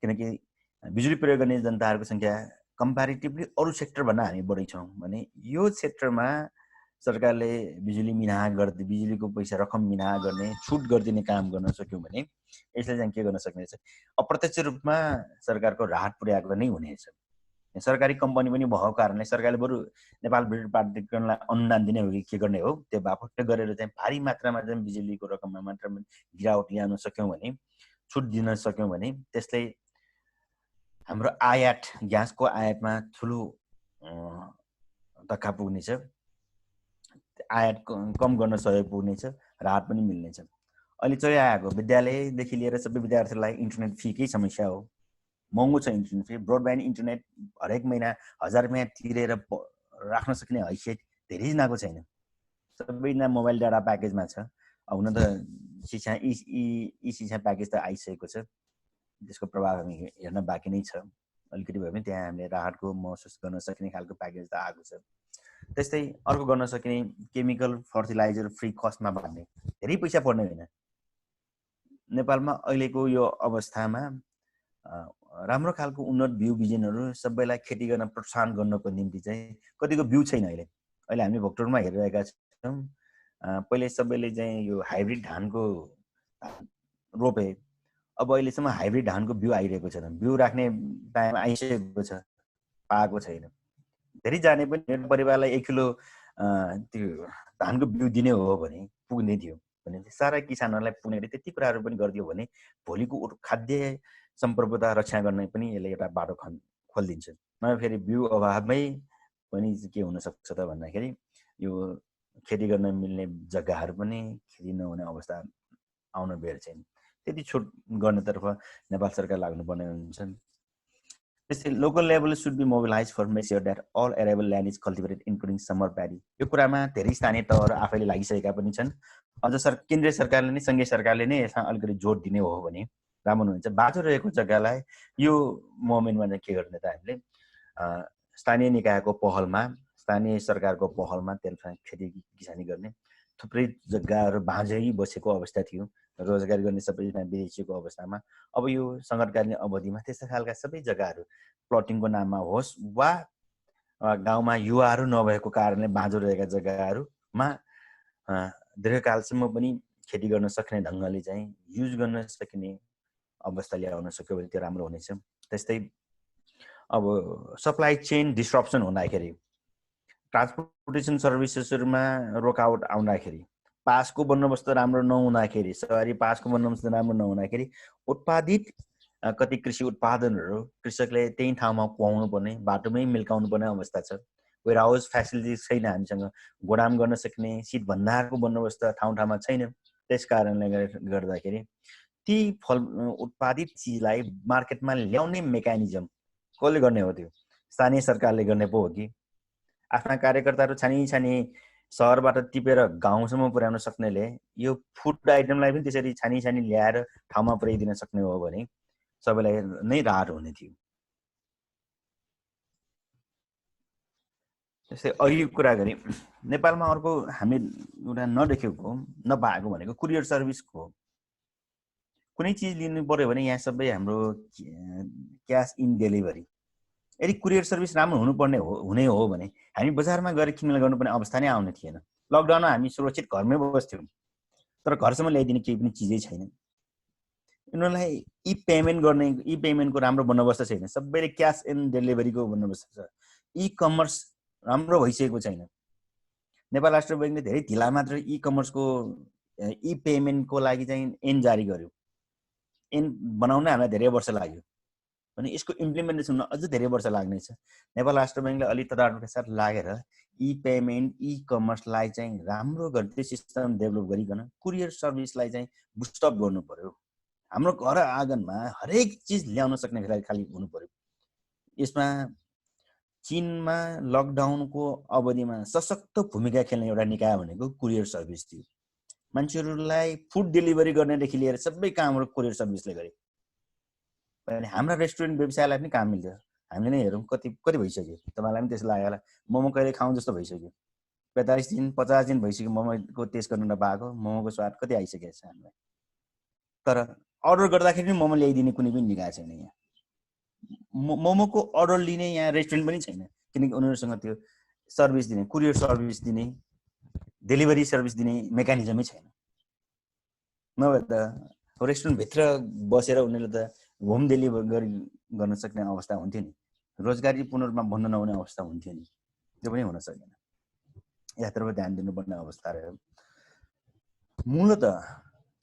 किनकि बिजुली प्रयोग गर्ने जनताहरूको सङ्ख्या कम्प्यारिटिभली अरू सेक्टरभन्दा हामी बढी छौँ भने यो क्षेत्रमा सरकारले बिजुलीको पैसा रकम मिना गर्ने, छुट गरिदिने काम गर्न सक्यौँ भने यसले चाहिँ के गर्न सक्नेछ, अप्रत्यक्ष रूपमा सरकारको राहत पुर्याएको नै हुनेछ। सरकारी कम्पनी पनि भएको कारणले सरकारले बरु नेपाल विद्युत प्राधिकरणलाई अनुदान दिने हो कि के गर्ने हो, त्यो बापट गरेर चाहिँ भारी मात्रामा चाहिँ बिजुलीको रकममा मात्रामा गिरावट ल्याउन सक्यौँ भने, छुट दिन सक्यौँ भने त्यसले हाम्रो आयात, ग्यासको आयातमा ठुलो धक्का पुग्नेछ, आयात कम गर्न सहयोग पुग्नेछ, राहत पनि मिल्नेछ। अहिले चलिआएको विद्यालयदेखि लिएर सबै विद्यार्थीहरूलाई इन्टरनेट फीकै समस्या हो। महँगो छ इन्टरनेट फी। ब्रोडब्यान्ड इन्टरनेट हरेक महिना 1000 रुपियाँ तिरेर राख्न सक्ने हैसियत धेरैजनाको छैन। सबैजना मोबाइल डाटा प्याकेजमा छ। हुन त शिक्षा प्याकेज त आइसकेको छ, त्यसको प्रभाव हामी हेर्न बाँकी नै छ। अलिकति भए पनि त्यहाँ हामीले राहतको महसुस गर्न सक्ने खालको प्याकेज त आएको छ। त्यस्तै अर्को गर्न सकिने केमिकल फर्टिलाइजर फ्री कस्टमा बाँड्ने, धेरै पैसा पर्ने होइन। नेपालमा अहिलेको यो अवस्थामा राम्रो खालको उन्नत बिउ बिजनहरू सबैलाई खेती गर्न प्रोत्साहन गर्नको निम्ति चाहिँ कतिको बिउ छैन। अहिले हामी भोक्टरमा हेरिरहेका छौँ। पहिले सबैले चाहिँ यो हाइब्रिड धानको रोपे, अब अहिलेसम्म हाइब्रिड धानको बिउ आइरहेको छैन। बिउ राख्ने टाइम आइसकेको छ, पाएको छैन। धेरै जाने पनि मेरो परिवारलाई 1 किलो त्यो धानको बिउ दिने हो भने पुग्ने थियो भने सारा किसानहरूलाई पुग्ने गरी त्यति कुराहरू पनि गरिदियो भने भोलिको खाद्य सम्प्रभुता रक्षा गर्ने पनि यसले एउटा बाटो खोलिदिन्छ। नभए फेरि बिउ अभावमै पनि के हुनसक्छ त भन्दाखेरि यो खेती गर्न मिल्ने जग्गाहरू पनि खेती नहुने अवस्था आउन बेर छैन। त्यति छुट गर्नेतर्फ नेपाल सरकार लाग्नुपर्ने हुन्छ। त्यस्तै local level should be mobilise for make sure that all arable land is cultivated including summer paddy. यो कुरामा धेरै स्थानीय तहहरू आफैले लागिसकेका पनि छन्। अझ केन्द्रीय सरकारले नै, सङ्घीय सरकारले नै यसमा अलिकति जोड दिने हो भने राम्रो हुन्छ। बाँझो रहेको जग्गालाई यो मोमेन्टमा चाहिँ के गर्ने त हामीले स्थानीय निकायको पहलमा, स्थानीय सरकारको पहलमा त्यसलाई खेती किसानी गर्ने, थुप्रै जग्गाहरू भाँजै बसेको अवस्था थियो, रोजगार गर्ने सबैजना विदेशीको अवस्थामा। अब यो सङ्कटकालीन अवधिमा त्यस्ता खालका सबै जग्गाहरू प्लटिङको नाममा होस् वा गाउँमा युवाहरू नभएको कारणले बाँझो रहेका जग्गाहरूमा दीर्घकालसम्म पनि खेती गर्न सक्ने ढङ्गले चाहिँ युज गर्न सकिने अवस्था ल्याउन सक्यो भने त्यो राम्रो हुनेछ। त्यस्तै अब सप्लाई चेन डिस्ट्रप्सन हुँदाखेरि, ट्रान्सपोर्टेसन सर्भिसेसहरूमा रोकावट आउँदाखेरि, पासको बन्दोबस्त राम्रो नहुँदाखेरि, सहरी पासको बन्दोबस्त राम्रो नहुँदाखेरि उत्पादित कति कृषि उत्पादनहरू कृषकले त्यही ठाउँमा पुर्याउनु पर्ने, बाटोमै मिल्काउनु पर्ने अवस्था छ। वेयर हाउस फेसिलिटिज छैन हामीसँग, गोदाम गर्न सक्ने शीत भण्डारको बन्दोबस्त ठाउँ ठाउँमा छैन। त्यस कारणले गर्दाखेरि ती उत्पादित चिजलाई मार्केटमा ल्याउने मेकानिजम कसले गर्ने हो? त्यो स्थानीय सरकारले गर्ने पो हो कि आफ्ना कार्यकर्ताहरू छानी सहरबाट टिपेर गाउँसम्म पुर्याउन सक्नेले यो फुड आइटमलाई पनि त्यसरी छानी ल्याएर ठाउँमा पुर्याइदिन सक्ने हो भने सबैलाई नै राहत हुने थियो। त्यस्तै अघिको कुरा गरे नेपालमा अर्को हामीले एउटा नदेखेको नपाएको भनेको कुरियर सर्भिसको। कुनै चिज लिनु पर्यो भने यहाँ सबै हाम्रो क्यास इन डेलिभरी। यदि कुरियर सर्भिस राम्रो हुने हो भने हामी बजारमा गएर किनमेल गर्नुपर्ने अवस्था नै आउने थिएन। लकडाउनमा हामी सुरक्षित घरमै बस्थ्यौँ, तर घरसम्म ल्याइदिने केही पनि चिजै छैन। उनीहरूलाई ई पेमेन्टको राम्रो बन्दोबस्त छैन। सबैले क्यास इन डेलिभरीको बन्दोबस्त छ। ई कमर्स राम्रो भइसकेको छैन। नेपाल राष्ट्र बैङ्कले धेरै ढिला मात्र ई कमर्सको ई पेमेन्टको लागि चाहिँ ऐन जारी गर्यो। ऐन बनाउन हामीलाई धेरै वर्ष लाग्यो भने यसको इम्प्लिमेन्टेसन हुन अझ धेरै वर्ष लाग्नेछ। नेपाल राष्ट्र बैङ्कले अलि तदारुका साथ लागेर ई पेमेन्ट ई कमर्सलाई चाहिँ राम्रो गरी त्यो सिस्टम डेभलप गरिकन कुरियर सर्भिसलाई चाहिँ बुस्टअप गर्नु पर्यो। हाम्रो घर आँगनमा हरेक चिज ल्याउन सक्ने खाली हुनु पर्यो। यसमा चीनमा लकडाउनको अवधिमा सशक्त भूमिका खेल्ने एउटा निकाय भनेको कुरियर सर्भिस थियो। मान्छेहरूलाई फुड डेलिभरी गर्नेदेखि लिएर सबै कामहरू कुरियर सर्भिसले गरे। अनि हाम्रा रेस्टुरेन्ट व्यवसायलाई पनि काम मिल्छ। हामीले नै हेरौँ कति भइसक्यो, तपाईँलाई पनि त्यस्तो लाग्यो होला। मोमो कहिले खाउँ जस्तो भइसक्यो। 45 दिन 50 दिन भइसक्यो मोमोको टेस्ट गर्न नपाएको। मोमोको स्वाद कति आइसकेको छ हामीलाई। तर अर्डर गर्दाखेरि पनि मोमो ल्याइदिने कुनै पनि निकाय छैन यहाँ। मोमोको अर्डर लिने यहाँ रेस्टुरेन्ट पनि छैन, किनकि उनीहरूसँग त्यो सर्भिस दिने, कुरियर सर्भिस दिने, डेलिभरी सर्भिस दिने मेकानिजमै छैन। नभए त रेस्टुरेन्टभित्र बसेर उनीहरूले त होम डेलिभरी गर्न सक्ने अवस्था हुन्थ्यो नि। रोजगारी पूर्णरूपमा बन्द नहुने अवस्था हुन्थ्यो नि। त्यो पनि हुन सकेन। यात्रामा ध्यान दिनुपर्ने अवस्था रह्यो। मूलत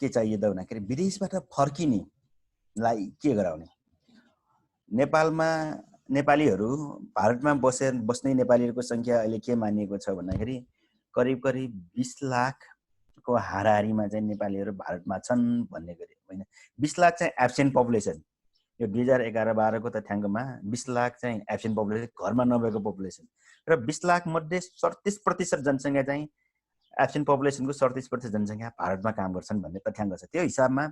के चाहियो त भन्दाखेरि विदेशबाट फर्किनेलाई के गराउने। नेपालमा नेपालीहरू भारतमा बस्ने नेपालीहरूको सङ्ख्या अहिले के मानिएको छ भन्दाखेरि करिब 20 लाखको हाराहारीमा चाहिँ नेपालीहरू भारतमा छन् भन्ने गरी होइन। 20 लाख चाहिँ एब्सेन्ट पपुलेसन। यो 2011-12 को तथ्याङ्कमा 20 लाख चाहिँ एब्सेन्ट पपुलेसन, घरमा नभएको पपुलेसन। र 20 लाख मध्ये 37% जनसङ्ख्या चाहिँ एब्सेन्ट पपुलेसनको 37% जनसङ्ख्या भारतमा काम गर्छन् भन्ने तथ्याङ्क छ। त्यो हिसाबमा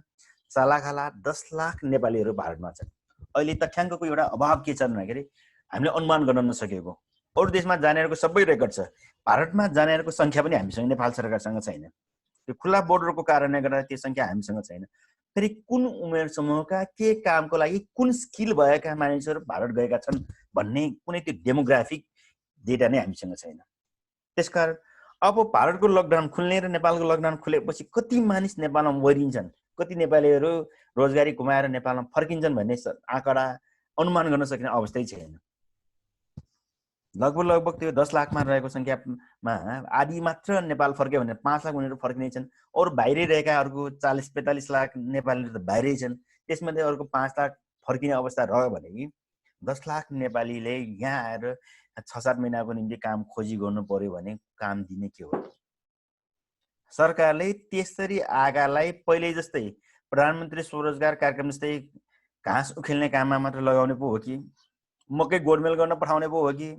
सालाखाला 10 लाख नेपालीहरू भारतमा छन्। अहिले तथ्याङ्कको एउटा अभाव के छ भन्दाखेरि हामीले अनुमान गर्न नसकेको। अरू देशमा जानेहरूको सबै रेकर्ड छ, भारतमा जानेहरूको सङ्ख्या पनि हामीसँग नेपाल सरकारसँग छैन। त्यो खुला बोर्डरको कारणले गर्दा त्यो सङ्ख्या हामीसँग छैन। फेरि कुन उमेर समूहका के कामको लागि कुन स्किल भएका मानिसहरू भारत गएका छन् भन्ने कुनै त्यो डेमोग्राफिक डेटा नै हामीसँग छैन। त्यसकारण अब भारतको लकडाउन खुल्ने र नेपालको लकडाउन खुलेपछि कति मानिस नेपालमा मरिन्छन्, कति नेपालीहरू रोजगारी गुमाएर नेपालमा फर्किन्छन् भन्ने आँकडा अनुमान गर्न सक्ने अवस्थै छैन। लगभग त्यो 10 लाखमा रहेको सङ्ख्यामा आधी मात्र नेपाल फर्क्यो भने 5 लाख उनीहरू फर्किने छन्। अरू बाहिरै रहेका अर्को 40-45 लाख नेपालीहरू त बाहिरै छन्। त्यसमध्ये अर्को 5 लाख फर्किने अवस्था रह्यो भने 10 लाख नेपालीले यहाँ आएर 6-7 महिनाको निम्ति काम खोजी गर्नु पर्यो भने काम दिने के हो? सरकारले त्यसरी आगालाई पहिले जस्तै प्रधानमन्त्री स्वरोजगार कार्यक्रम जस्तै घाँस उखेल्ने काममा मात्र लगाउने पो हो कि, मकै गोडमेल गर्न पठाउने पो हो कि,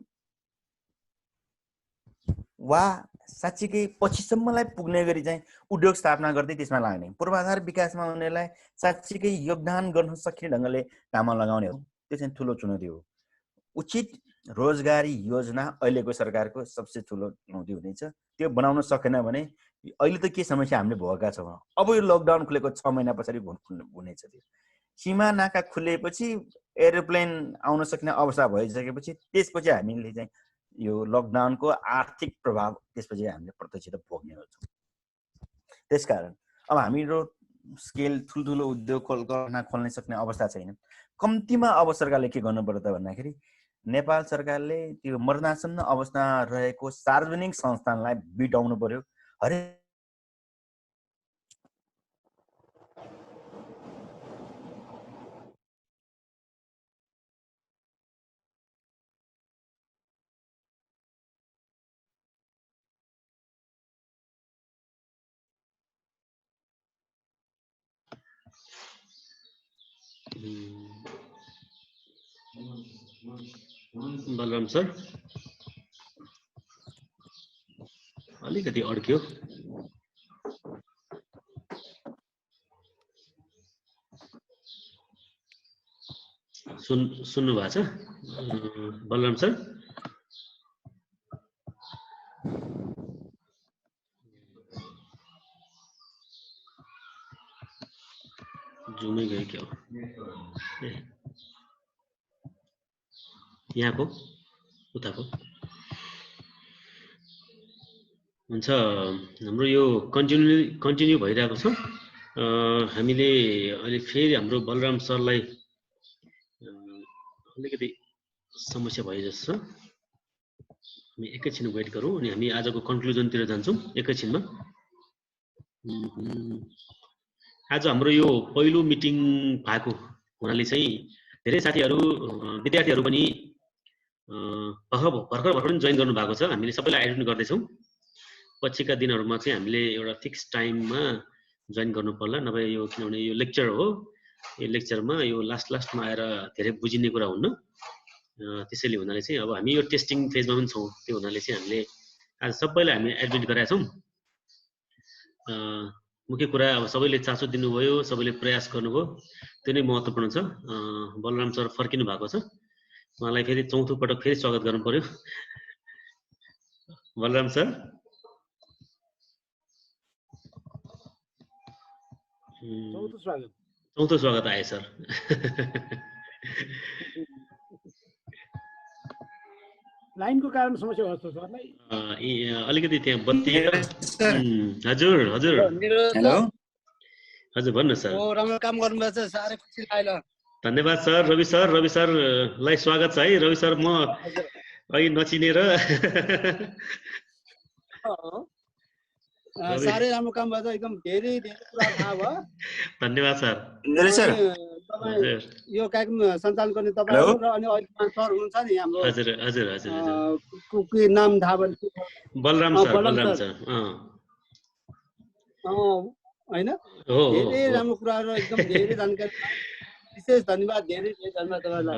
वा साँच्चीकै पछिसम्मलाई पुग्ने गरी चाहिँ उद्योग स्थापना गर्दै त्यसमा लाग्ने, पूर्वाधार विकासमा उनीहरूलाई साँच्चीकै योगदान गर्न सक्ने ढङ्गले काममा लगाउने हो? त्यो चाहिँ ठुलो चुनौती हो। उचित रोजगारी योजना अहिलेको सरकारको सबसे ठुलो चुनौती हुनेछ। त्यो बनाउन सकेन भने अहिले त के समस्या हामीले भोगेका छौँ, अब यो लकडाउन खुलेको 6 महिना पछाडि हुनेछ। त्यो सीमा नाका खुलेपछि एरोप्लेन आउन सक्ने अवस्था भइसकेपछि त्यसपछि हामीले चाहिँ यो लकडाउनको आर्थिक प्रभाव त्यसपछि हामीले प्रत्यक्ष भोग्ने हुन्छौँ। त्यसकारण अब हाम्रो स्केल ठुल्ठुलो उद्योग कलकारखाना खोल्न सक्ने अवस्था छैन। कम्तीमा अब सरकारले के गर्नु पर्यो त भन्दाखेरि नेपाल सरकारले त्यो मरणासन्न अवस्था रहेको सार्वजनिक संस्थानलाई बिटाउनु पर्यो। हरेक बलराम सर अलिकति अड्क्यो। सुन्नु भएको छ बलराम सर? जुमै गयो क्या यहाँको उताको हुन्छ। हाम्रो यो कन्टिन्यू भइरहेको छ। हामीले अहिले फेरि हाम्रो बलराम सरलाई अलिकति समस्या भए जस्तो छ। हामी एकैछिन वेट गरौँ अनि हामी आजको कन्क्लुजनतिर जान्छौँ एकैछिनमा। आज हाम्रो यो पहिलो मिटिङ भएको हुनाले चाहिँ धेरै साथीहरू विद्यार्थीहरू पनि भर्खर जोइन गर्नु भएको छ। हामीले सबैलाई आइडेन्टिटी गर्दैछौँ। पछिका दिनहरूमा चाहिँ हामीले एउटा फिक्स टाइममा जोइन गर्नु पर्ला, नभए यो किनभने यो लेक्चर हो, यो लेक्चरमा यो लास्टमा आएर धेरै बुझिने कुरा हुन्न। त्यसैले हुनाले चाहिँ अब हामी यो टेस्टिङ फेजमा पनि छौँ। त्यो हुनाले चाहिँ हामीले आज सबैलाई हामी एडमिट गराएका छौँ। मुख्य कुरा अब सबैले चासो दिनुभयो, सबैले प्रयास गर्नुभयो, त्यो नै महत्त्वपूर्ण छ। बलराम सर फर्किनु भएको छ, उहाँलाई फेरि चौथो पटक फेरि स्वागत गर्नु पर्यो। बलराम सर चौथो स्वागत आए सर। लाइनको कारण समस्या हो सरलाई अलिकति त्यहाँ बत्ती। हजुर हजुर हेलो हजुर भन्नु सर। राम्रो काम गर्नुभएको छ, साह्रै खुसी लाग्यो। धन्यवाद सर। रवि सरलाई स्वागत छ है। रवि सर म अहिले नचिनेर साह्रै राम्रो काम भयो, एकदम धेरै कुरा थाहा भयो। धन्यवाद सर। यो कार्यक्रम सञ्चालन गर्ने तपाईहरु र अनि अहिले सर हुनुहुन्छ नि हाम्रो। हजुर हजुर हजुर के नाम थाहा भयो? बलराम सर। हैन धेरै राम्रो कुराहरु, एकदम धेरै जानकारी। विशेष धन्यवाद, धेरै धन्यवाद तपाईलाई।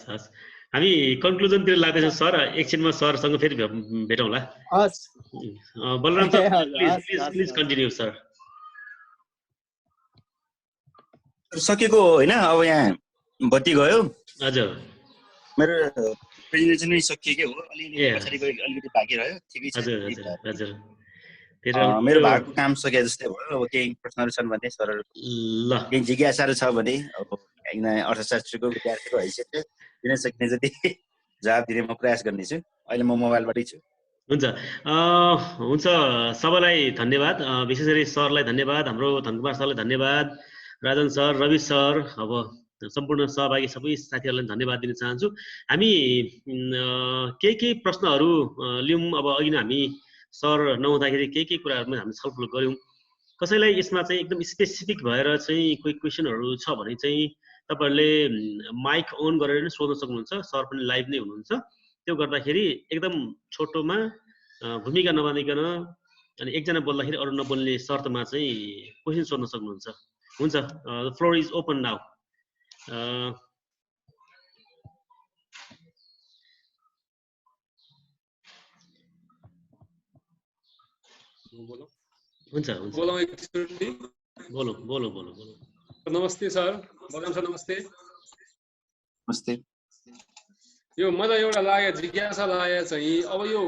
हस् हामी कन्क्लुजनतिर लाग्दैछौँ सर। एकछिनमा सरसँग फेरि भेटौँला। हस् Balram sir please continue sir. सकेको होइन, अब यहाँ बत्ती गयो। हजुर मेरो प्रेजेन्टेसन नै सकिएकै हो, अलिकति बाँकी रह्यो। ठिकै छ। हजुर मेरो भएको काम सके जस्तै भयो। अब केही प्रश्नहरू छन् भने सरहरू ल केही जिज्ञासाहरू छ भने अब अर्थशास्त्रीको विद्यार्थीको हैसियतले दिन सक्ने जति जवाब दिने म प्रयास गर्नेछु। अहिले म मोबाइलबाटै छु। हुन्छ सबैलाई धन्यवाद। विशेष गरी सरलाई धन्यवाद, हाम्रो धनकुमार सरलाई धन्यवाद, राजन सर, रवि सर, अब सम्पूर्ण सहभागी सबै साथीहरूलाई धन्यवाद दिन चाहन्छु। हामी केही प्रश्नहरू लियौँ। अब अघि नै हामी सर नहुँदाखेरि केही कुराहरूमा हामी छलफल गऱ्यौँ। कसैलाई यसमा चाहिँ एकदम स्पेसिफिक भएर चाहिँ कोही क्वेसनहरू छ भने चाहिँ तपाईँहरूले माइक अन गरेर नै सोध्न सक्नुहुन्छ। सर पनि लाइभ नै हुनुहुन्छ। त्यो गर्दाखेरि एकदम छोटोमा भूमिका नबनाइकन अनि एकजना बोल्दाखेरि अरू नबोल्ने शर्तमा चाहिँ क्वेसन सोध्न सक्नुहुन्छ। हुन्छ, the floor is open now. हुन्छ बोलो। नमस्ते सर, बलराम सर नमस्ते। नमस्ते। यो मलाई एउटा लाग्यो जिज्ञासा लाग्यो चाहिँ अब यो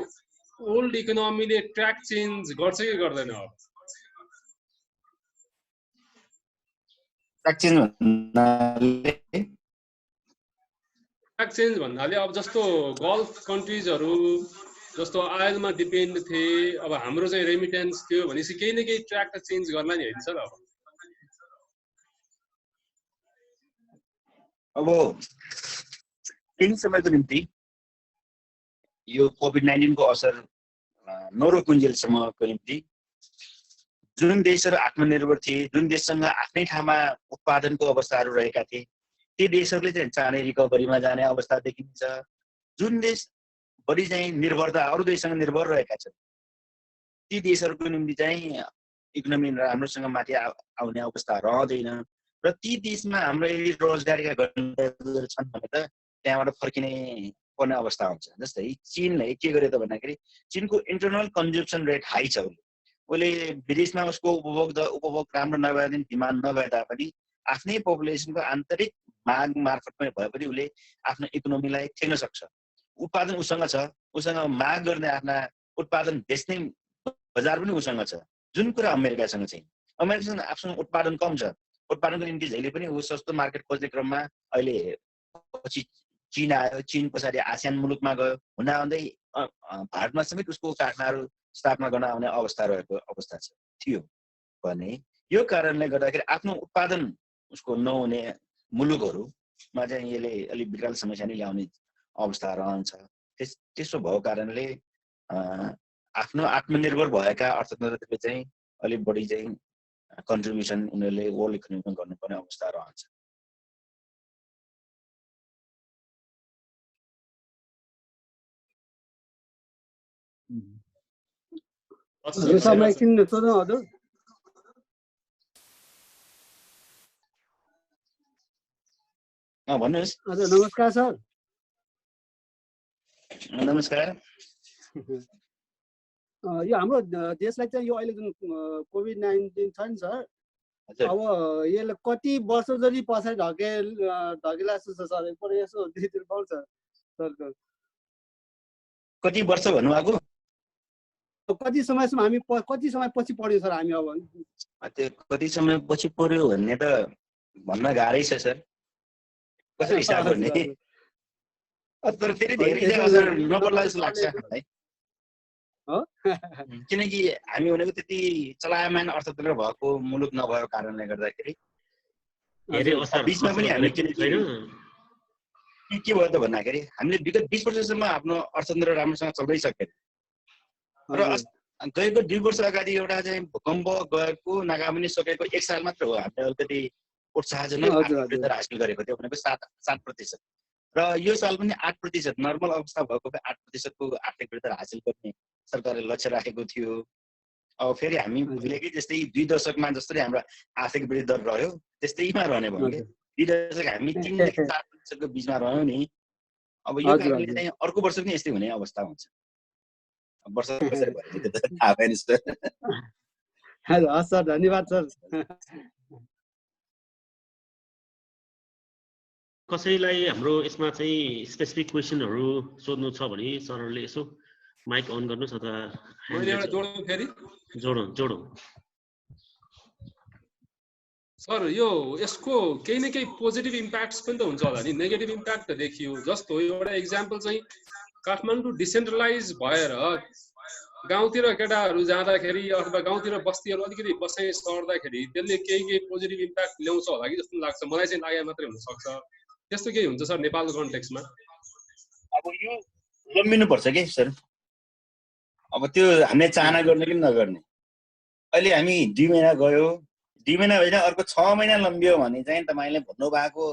ओल्ड इकोनोमीले ट्र्याक चेन्ज गर्छ कि गर्दैन अब ट्र्याक चेन्ज भन्नाले ट्र्याक चेन्ज भन्नाले अब जस्तो गल्फ कन्ट्रिजहरू जस्तो आयलमा डिपेन्ड थिए अब हाम्रो चाहिँ रेमिटेन्स थियो भनेपछि केही न केही ट्र्याक त चेन्ज गर्ला नि होइन सर अब केही समयको निम्ति यो कोभिड-19 को असर नरोकुन्जेलसम्मको निम्ति जुन देशहरू आत्मनिर्भर थिए जुन देशसँग आफ्नै ठाउँमा उत्पादनको अवस्थाहरू रहेका थिए ती देशहरूले चाहिँ चाँडै रिकभरीमा जाने अवस्था देखिन्छ। जुन देश बढी चाहिँ निर्भरता अरू देशसँग निर्भर रहेका छन् ती देशहरूको निम्ति चाहिँ इकोनोमी राम्रोसँग माथि आउने अवस्था रहँदैन र ती देशमा हाम्रो यदि रोजगारीका गन्तव्यहरू छन् भने त त्यहाँबाट फर्किने पर्ने अवस्था हुन्छ। जस्तै चीनले के गर्यो त भन्दाखेरि चीनको इन्टरनल कन्जम्सन रेट हाई छ। उसले विदेशमा उसको उपभोग राम्रो नभए पनि डिमान्ड नभए तापनि आफ्नै पपुलेसनको आन्तरिक माग मार्फतमै भए पनि उसले आफ्नो इकोनोमीलाई टेक्न सक्छ। उत्पादन उसँग छ, उसँग माग गर्ने आफ्ना उत्पादन बेच्ने बजार पनि उसँग छ। जुन कुरा अमेरिकासँग चाहिँ अमेरिकासँग आफ्नो उत्पादन कम छ, उत्पादनको निम्ति जहिले पनि ऊ सस्तो मार्केट खोज्ने क्रममा अहिले पछि चीन आयो, चीन पछाडि आसियान मुलुकमा गयो, हुँदा हुँदै भारतमा समेत उसको कारखानाहरू स्थापना गर्न आउने अवस्था रहेको अवस्था थियो भने यो कारणले गर्दाखेरि आफ्नो उत्पादन उसको नहुने मुलुकहरूमा चाहिँ यसले अलिक विकराल समस्या नै ल्याउने अवस्था रहन्छ। त्यसो भएको कारणले आफ्नो आत्मनिर्भर भएका अर्थतन्त्रले चाहिँ अलिक बढी चाहिँ कन्ट्रिब्युसन उनीहरूले वर्ल्ड इकोनोमीमा गर्नुपर्ने अवस्था रहन्छ। यो समय एकछिन सोधौँ हजुर। भन्नुहोस्। हजुर नमस्कार सर। नमस्कार। यो हाम्रो देशलाई चाहिँ यो अहिले जुन कोभिड-19 छ नि सर, अब यसले कति वर्ष जति पछाडि ढकेला जस्तो छ सर। एकपल्ट यसो डिटेल पाउँछ सरको कति वर्ष भन्नुभएको? कति समयसम्म हामी कति समय पछि पढ्यो सर हामी? अब त्यो कति समय पछि पढ्यो भन्ने त भन्न गाह्रै छ सर, कसरी हिसाब गर्ने। तर फेरि धेरै असर नपर्ला जस्तो लाग्छ मलाई। किनकि हामी भनेको त्यति चलायमान अर्थतन्त्र भएको मुलुक नभएको कारणले गर्दाखेरि बिचमा पनि हामी के भयो त भन्दाखेरि हामीले विगत 20 वर्षसम्म आफ्नो अर्थतन्त्र राम्रोसँग चल्दै सकेन र गएको 2 वर्ष अगाडि एउटा चाहिँ भूकम्प गएको नाकाबन्दी सकेको 1 साल मात्र हो हामीले अलिकति उत्साहजनक आर्थिक वृद्धि हासिल गरेको थियो भनेको 7% र यो साल पनि 8% नर्मल अवस्था भएको 8% को आर्थिक वृद्धि हासिल गर्ने सरकारले लक्ष्य राखेको थियो। अब फेरि हामी भुलेकै जस्तै 2 दशकमा जसरी हाम्रो आर्थिक वृद्धि दर रह्यो त्यस्तैमा रहने भयो कि 2 दशक हामी 3 देखि 4% को बीचमा रह्यौं नि। अब यो कारणले चाहिँ अर्को वर्ष पनि यस्तै हुने अवस्था हुन्छ। वर्ष कसरी भयो त्यो त थाहा भएन सर। हस् सर, धन्यवाद सर। कसैलाई हाम्रो यसमा चाहिँ स्पेसिफिक क्वेसनहरू सोध्नु छ भने सरहरूले यसो माइक अन गर्नुहोस् अथवा मैले एउटा जोडौँ फेरि जोडौँ। सर यो यसको केही न केही पोजिटिभ इम्प्याक्ट्स पनि त हुन्छ होला नि, नेगेटिभ इम्प्याक्ट त देखियो। जस्तो एउटा इक्जाम्पल चाहिँ काठमाडौँ डिसेन्ट्रलाइज भएर गाउँतिर केटाहरू जाँदाखेरि अथवा गाउँतिर बस्तीहरू अलिकति बसाइ सर्दाखेरि त्यसले केही पोजिटिभ इम्प्याक्ट ल्याउँछ होला कि जस्तो लाग्छ मलाई चाहिँ लागे मात्रै हुनसक्छ। त्यस्तो केही हुन्छ सर नेपालको कन्टेक्स्टमा? अब यो लम्बिनु पर्छ के सर। अब त्यो हामीले चाहना गर्ने कि नगर्ने। अहिले हामी 2 महिना गयो, 2 महिना होइन अर्को 6 महिना लम्बियो भने चाहिँ तपाईँले भन्नुभएको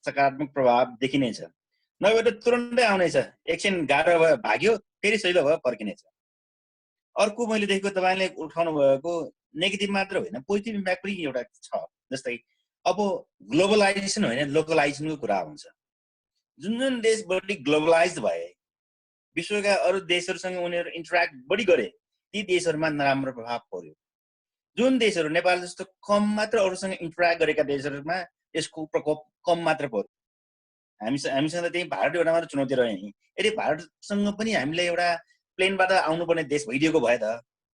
सकारात्मक प्रभाव देखिनेछ। नभए त तुरन्तै आउनेछ, एकछिन गाह्रो भयो भाग्यो फेरि सहिलो भयो फर्किनेछ। अर्को मैले देखेको तपाईँले उठाउनु भएको नेगेटिभ मात्र होइन पोजिटिभ इम्प्याक्ट पनि एउटा छ। जस्तै अब ग्लोबलाइजेसन होइन लोकलाइजेसनको कुरा हुन्छ। जुन जुन देश बढी ग्लोबलाइज भए विश्वका अरू देशहरूसँग उनीहरू इन्टरेक्ट बढी गरे ती देशहरूमा नराम्रो प्रभाव पर्यो। जुन देशहरू नेपाल जस्तो कम मात्र अरूसँग इन्टरेक्ट गरेका देशहरूमा यसको प्रकोप कम मात्र पर्यो। हामीसँग त त्यही भारत एउटा मात्र चुनौती रह्यो नि। यदि भारतसँग पनि हामीले एउटा प्लेनबाट आउनुपर्ने देश भइदिएको भए त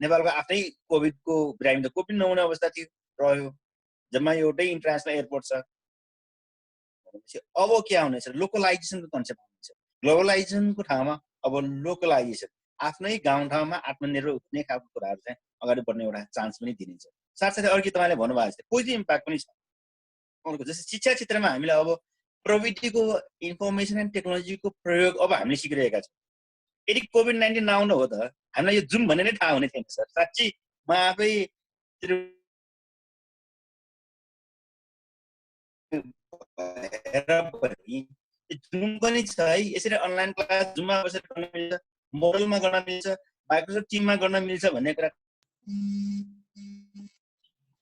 नेपालको आफ्नै कोभिडको बिरामी त कोभिड नहुने अवस्था थियो रह्यो, जम्मा एउटै इन्टरनेसनल एयरपोर्ट छ। अब के आउनेछ? लोकलाइजेसनको कन्सेप्ट आउनेछ। ग्लोबलाइजेसनको ठाउँमा अब लोकलाइजेसन, आफ्नै गाउँठाउँमा आत्मनिर्भर हुने खालको कुराहरू चाहिँ अगाडि बढ्ने एउटा चान्स पनि दिनिन्छ। साथसाथै अघि तपाईँले भन्नुभएको जस्तै पोजिटिभ इम्प्याक्ट पनि छ। अर्को जस्तै शिक्षा क्षेत्रमा हामीले अब प्रविधिको इन्फर्मेसन एन्ड टेक्नोलोजीको प्रयोग अब हामीले सिकिरहेका छौँ। यदि कोभिड-19 नआउनु हो त हामीलाई यो जुम भन्ने नै थाहा हुने थिएन सर। साँच्ची म आफै जुम पनि छ है, यसरी अनलाइन क्लास जुममा बसेर गर्न मिल्छ, मोडलमा गर्न मिल्छ, माइक्रोसफ्ट टिममा गर्न मिल्छ भन्ने कुरा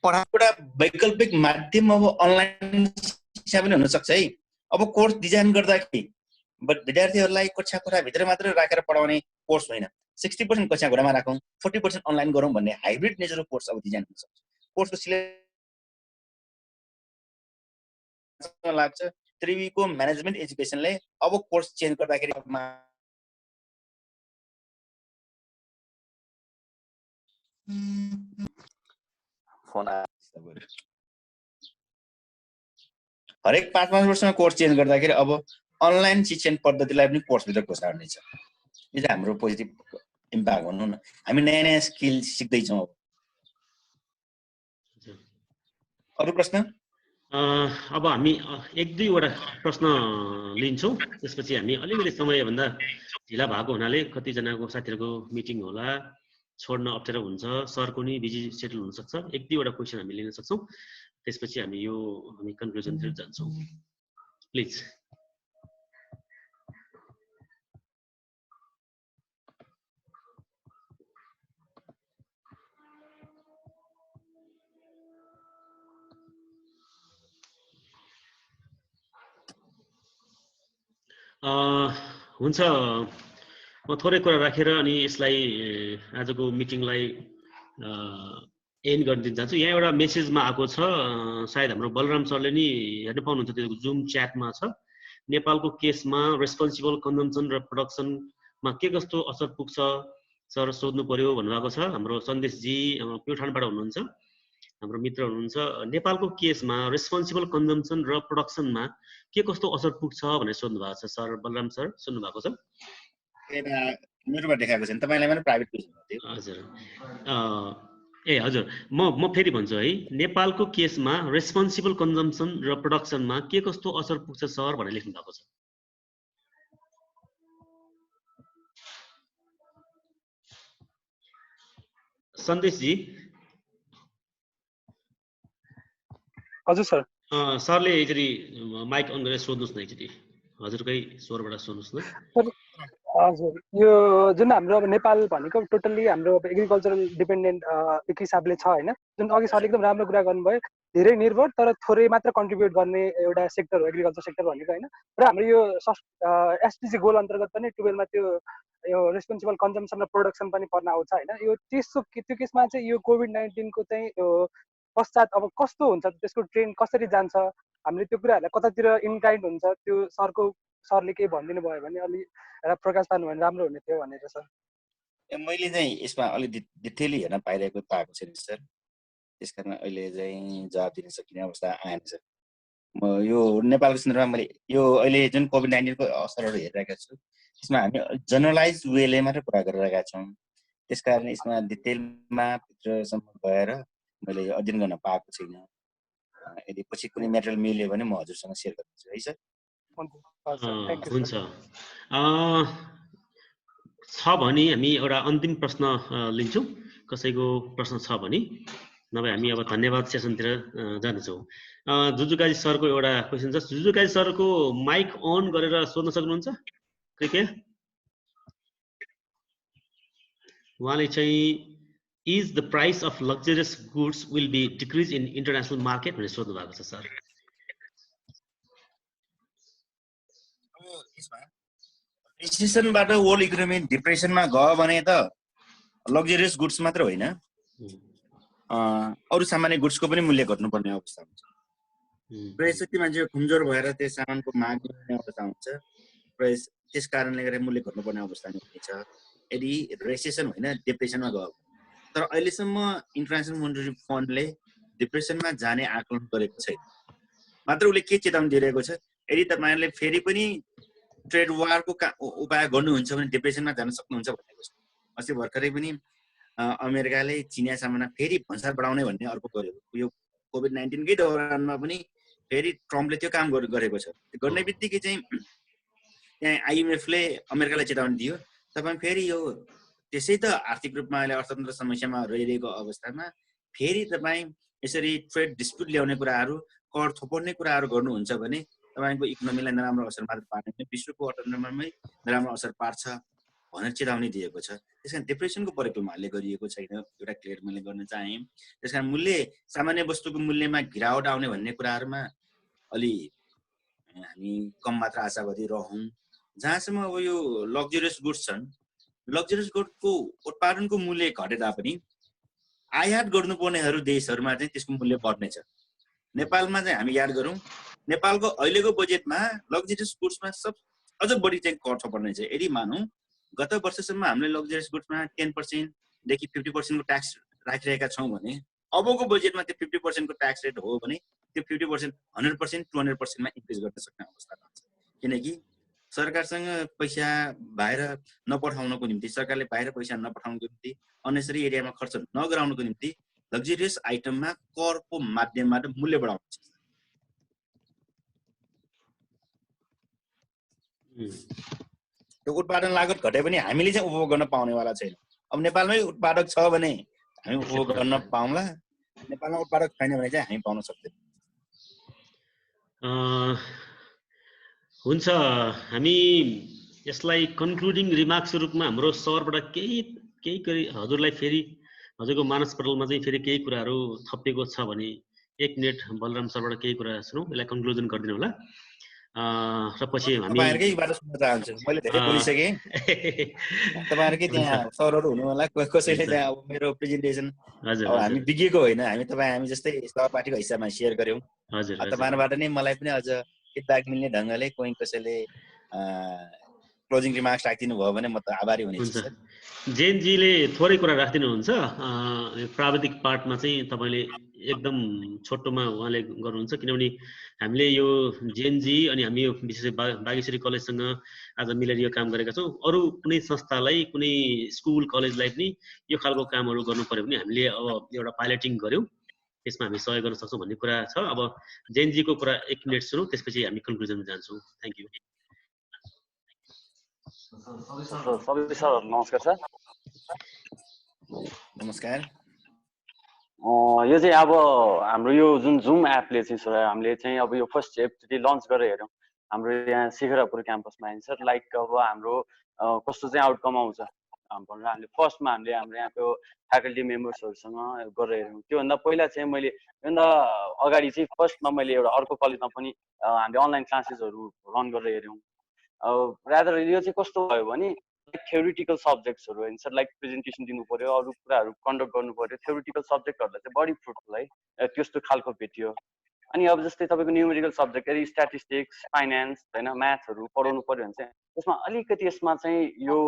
पढाइको वैकल्पिक माध्यम अब अनलाइन शिक्षा पनि हुनसक्छ है। अब कोर्स डिजाइन गर्दाखेरि विद्यार्थीहरूलाई कक्षा कोठाभित्र मात्र राखेर पढाउने कोर्स होइन, 60% कक्षा कोठामा राखौँ, 40% अनलाइन गरौँ भन्ने हाइब्रिड नेचरको कोर्स अब डिजाइन हुन सक्छ। कोर्सको सिलेबस लाग्छ त्रिवीको म्यानेजमेन्ट एजुकेसनले अब कोर्स चेन्ज गर्दाखेरि फोन हरेक 5-5 वर्षमा कोर्स चेन्ज गर्दाखेरि अब अनलाइन शिक्षण पद्धतिलाई पनि कोर्सभित्र घोषार्ने छ। यो चाहिँ हाम्रो पोजिटिभ इम्प्याक्ट भनौँ न। हामी नयाँ नयाँ स्किल सिक्दैछौँ। अरू प्रश्न? अब हामी 1-2वटा प्रश्न लिन्छौँ, त्यसपछि हामी अलिकति समयभन्दा ढिला भएको हुनाले कतिजनाको साथीहरूको मिटिङ होला, छोड्न अप्ठ्यारो हुन्छ, सरको नि बिजी सेड्युल हुनसक्छ। 1-2वटा क्वेसन हामी लिन सक्छौँ, त्यसपछि हामी कन्क्लुजनतिर जान्छौँ। प्लिज। हुन्छ, म थोरै कुरा राखेर अनि यसलाई आजको मिटिङलाई एन्ड गरिदिन चाहन्छु। यहाँ एउटा मेसेजमा आएको छ, सायद हाम्रो बलराम सरले नि हेर्न पाउनुहुन्छ, त्यो जुम च्याटमा छ। नेपालको केसमा रेस्पोन्सिबल कन्जम्सन र प्रोडक्सनमा के कस्तो असर पुग्छ सर सोध्नु पर्यो भन्नुभएको छ। हाम्रो सन्देशजी प्युठानबाट हुनुहुन्छ, हाम्रो मित्र हुनुहुन्छ। नेपालको केसमा रेस्पोन्सिबल कन्जम्सन र प्रोडक्सनमा के कस्तो असर पुग्छ भनेर सोध्नु भएको छ सर। बलराम सर सुन्नु भएको छ? मेरोमा देखाएको छैन, तपाईलाई मात्र प्राइभेट क्वेसन हो त्यो। हजुर, हजुर, म फेरि भन्छु है, नेपालको केसमा रेस्पोन्सिबल कन्जम्सन र प्रोडक्सनमा के कस्तो असर पुग्छ सर भनेर लेख्नु भएको छ। सन्देशजी। हजुर सर। सरले एकचोटि माइक अन गरेर सोध्नुहोस् न, एकचोटि हजुरकै स्वरबाट सोध्नुहोस् न। हजुर, यो जुन हाम्रो अब नेपाल भनेको टोटल्ली हाम्रो एग्रिकल्चरल डिपेन्डेन्ट एक हिसाबले छ होइन। जुन अघि सरले एकदम राम्रो कुरा गर्नुभयो, धेरै निर्भर तर थोरै मात्र कन्ट्रिब्युट गर्ने एउटा सेक्टर हो एग्रिकल्चर सेक्टर भनेको होइन। र हाम्रो यो एसडिजी गोल अन्तर्गत पनि 12मा त्यो यो रेस्पोन्सिबल कन्जम्सन र प्रोडक्सन पनि पर्न आउँछ होइन। यो त्यो केसमा चाहिँ यो कोभिड-19 को चाहिँ यो पश्चात अब कस्तो हुन्छ, त्यसको ट्रेन्ड कसरी जान्छ, हामीले त्यो कुराहरूलाई कतातिर इन्काइन्ड हुन्छ, त्यो सरले केही भनिदिनु भयो भने अलि प्रकाश पार्नु भने राम्रो हुने थियो भनेर सर। मैले चाहिँ यसमा अलि डिटेली हेर्न पाइरहेको पाएको छैन सर, त्यसकारण अहिले चाहिँ जवाब दिन सकिने अवस्था आएन सर। म यो नेपालको सन्दर्भमा मैले यो अहिले जुन कोभिड-19 को असरहरू हेरिरहेका छु, यसमा हामी जनरलाइज वेले मात्र कुरा गरिरहेका छौँ। त्यसकारण यसमा डिटेलमा भित्रसम्म गएर मैले यो अध्ययन गर्न पाएको छैन। यदि पछि कुनै मेटेरियल मिल्यो भने म हजुरसँग सेयर गर्छु है सर। हुन्छ, छ भने हामी एउटा अन्तिम प्रश्न लिन्छौँ, कसैको प्रश्न छ भने, नभए हामी अब धन्यवाद सेसनतिर जान्छौँ। जुजुकाजी सरको एउटा क्वेसन छ, जुजुकाजी सरको माइक अन गरेर सोध्न सक्नुहुन्छ कृपया? उहाँले चाहिँ is the price of luxurious goods will be decrease in international market भनेर सोध्नु भएको छ सर। रिसेसनबाट वर्ल्ड इकोनोमी डिप्रेसनमा गयो भने त लग्जरियस गुड्स मात्र होइन, अरू सामान्य गुड्सको पनि मूल्य घट्नुपर्ने अवस्था हुन्छ। क्रय शक्ति मान्छेको कमजोर भएर त्यस सामानको माग बढ्ने अवस्था हुन्छ, त्यस कारणले गर्दा मूल्य घट्नुपर्ने अवस्था हुनेछ यदि रेसेसन होइन डिप्रेसनमा गयो। तर अहिलेसम्म इन्टरनेसनल मोनेटरी फन्डले डिप्रेसनमा जाने आकलन गरेको छैन। मात्र उसले के चेतावनी दिइरहेको छ, यदि तपाईँहरूले फेरि पनि ट्रेड वारको उपाय गर्नुहुन्छ भने डिप्रेसनमा जान सक्नुहुन्छ भनेको छ। अस्ति भर्खरै पनि अमेरिकाले चिनिया सामानमा फेरि भन्सार बढाउने भन्ने अर्को गर्यो। यो कोभिड-19 कै दौरानमा पनि फेरि ट्रम्पले त्यो काम गरेको छ। गर्ने बित्तिकै चाहिँ त्यहाँ आइएमएफले अमेरिकालाई चेतावनी दियो, तपाईँ फेरि यो त्यसै त आर्थिक रूपमा अहिले अर्थतन्त्र समस्यामा रहिरहेको अवस्थामा फेरि तपाईँ यसरी ट्रेड डिस्प्युट ल्याउने कुराहरू, कर थोपर्ने कुराहरू गर्नुहुन्छ भने तपाईँको इकोनोमीलाई नराम्रो असर मात्र पार्दैन, विश्वको अर्थतन्त्रमा पनि नराम्रो असर पार्छ भनेर चेतावनी दिएको छ। त्यसकारण डिप्रेसनको परिप्रेक्षमा गरिएको छैन, एउटा क्लियर मैले गर्न चाहेँ। त्यसकारण मूल्य सामान्य वस्तुको मूल्यमा गिरावट आउने भन्ने कुराहरूमा अलि हामी कम मात्र आशावादी रहौँ। जहाँसम्म अब यो लग्जरियस गुड्स छन्, लग्जरियस गुड्सको उत्पादनको मूल्य घटे तापनि आयात गर्नुपर्नेहरू देशहरूमा चाहिँ त्यसको मूल्य बढ्नेछ। नेपालमा चाहिँ हामी याद गरौँ, नेपालको अहिलेको बजेटमा लग्जरियस गुड्समा अझ बढी चाहिँ कर थपर्ने छ। यदि मानौँ गत वर्षसम्म हामीले लग्जरियस गुड्समा 10% देखि 50% को ट्याक्स राखिरहेका छौँ भने अबको बजेटमा त्यो 50% को ट्याक्स रेट हो भने त्यो 50% 100% 200% मा इन्क्रिज गर्न सक्ने अवस्था रहन्छ। किनकि सरकारसँग पैसा बाहिर नपठाउनको निम्ति, सरकारले बाहिर पैसा नपठाउनको निम्ति, अननेसरी एरियामा खर्च नगराउनको निम्ति लग्जरियस आइटममा करको माध्यमबाट मूल्य बढाउँछ। त्यो उत्पादन लागत घटे पनि हामीले चाहिँ उपभोग गर्न पाउनेवाला छैन। अब नेपालमै उत्पादक छ भने हामी उपभोग गर्न पाउँला, नेपालमा उत्पादक छैन भने चाहिँ हामी पाउन सक्दैनौँ। हुन्छ, हामी यसलाई कन्क्लुडिङ रिमार्क्सको रूपमा हाम्रो सरबाट केही हजुरलाई फेरि हजुरको मानस पटलमा चाहिँ फेरि केही कुराहरू थपिएको छ भने 1 मिनेट बलराम सरबाट केही कुरा सुनौँ, यसलाई कन्क्लुजन गरिदिनु होला। र पछि हामी तपाईहरुकैबाट सुन्न चाहन्छु। मैले धेरै बोलिसके। तपाईहरुकै त्यहाँ सरहरु हुनु होला, कसैले त्यहाँ अब मेरो प्रेजेन्टेसन अब हामी विज्ञको होइन, हामी जस्तै सहपाठीको हिसाबमा शेयर गर्यौं। तपाईहरुबाट नै मलाई पनि अझ फिडब्याक मिल्ने ढंगले कोही कसैले क्लोजिङ रिमार्क्स राखिदिनु भयो भने म त आभारी हुनेछु सर। जेनजीले थोरै कुरा राखिदिनुहुन्छ। प्राविधिक पार्टमा चाहिँ तपाईले एकदम छोटोमा उहाँले गर्नुहुन्छ, किनभने हामीले यो जेनजी अनि हामी यो विशेष बागेश्वरी कलेजसँग आज मिलेर यो काम गरेका छौँ। अरू कुनै संस्थालाई, कुनै स्कुल कलेजलाई पनि यो खालको कामहरू गर्नु पर्यो भने हामीले अब एउटा पाइलटिङ गर्यौँ, त्यसमा हामी सहयोग गर्न सक्छौँ भन्ने कुरा छ। अब जेनजीको कुरा 1 मिनेट सुनौँ, त्यसपछि हामी कन्क्लुजनमा जान्छौँ। Thank you. सबै सर नमस्कार सर। नमस्कार। यो चाहिँ अब हाम्रो यो जुन जुम एपले चाहिँ सर हामीले चाहिँ अब यो फर्स्ट एकचोटि लन्च गरेर हेरौँ हाम्रो यहाँ शिखरापुर क्याम्पसमा होइन सर। लाइक अब हाम्रो कस्तो चाहिँ आउटकम आउँछ भनेर हामीले फर्स्टमा हामीले हाम्रो यहाँको फ्याकल्टी मेम्बर्सहरूसँग गरेर हेरौँ। त्योभन्दा पहिला चाहिँ मैले योभन्दा अगाडि चाहिँ फर्स्टमा मैले एउटा अर्को कलेजमा पनि हामीले अनलाइन क्लासेसहरू रन गरेर हेऱ्यौँ। रादर यो चाहिँ कस्तो भयो भने थ्योरिटिकल सब्जेक्ट्सहरू होइन सर, लाइक प्रेजेन्टेसन दिनु पर्यो, अरू कुराहरू कन्डक्ट गर्नु पर्यो, थ्योरिटिकल सब्जेक्टहरूलाई चाहिँ बढी फ्रुटफुल है त्यस्तो खालको भेटियो। अनि अब जस्तै तपाईँको न्युमेरिकल सब्जेक्ट यदि स्ट्याटिस्टिक्स, फाइनेन्स होइन म्याथहरू पढाउनु पर्यो भने चाहिँ त्यसमा अलिकति यसमा चाहिँ यो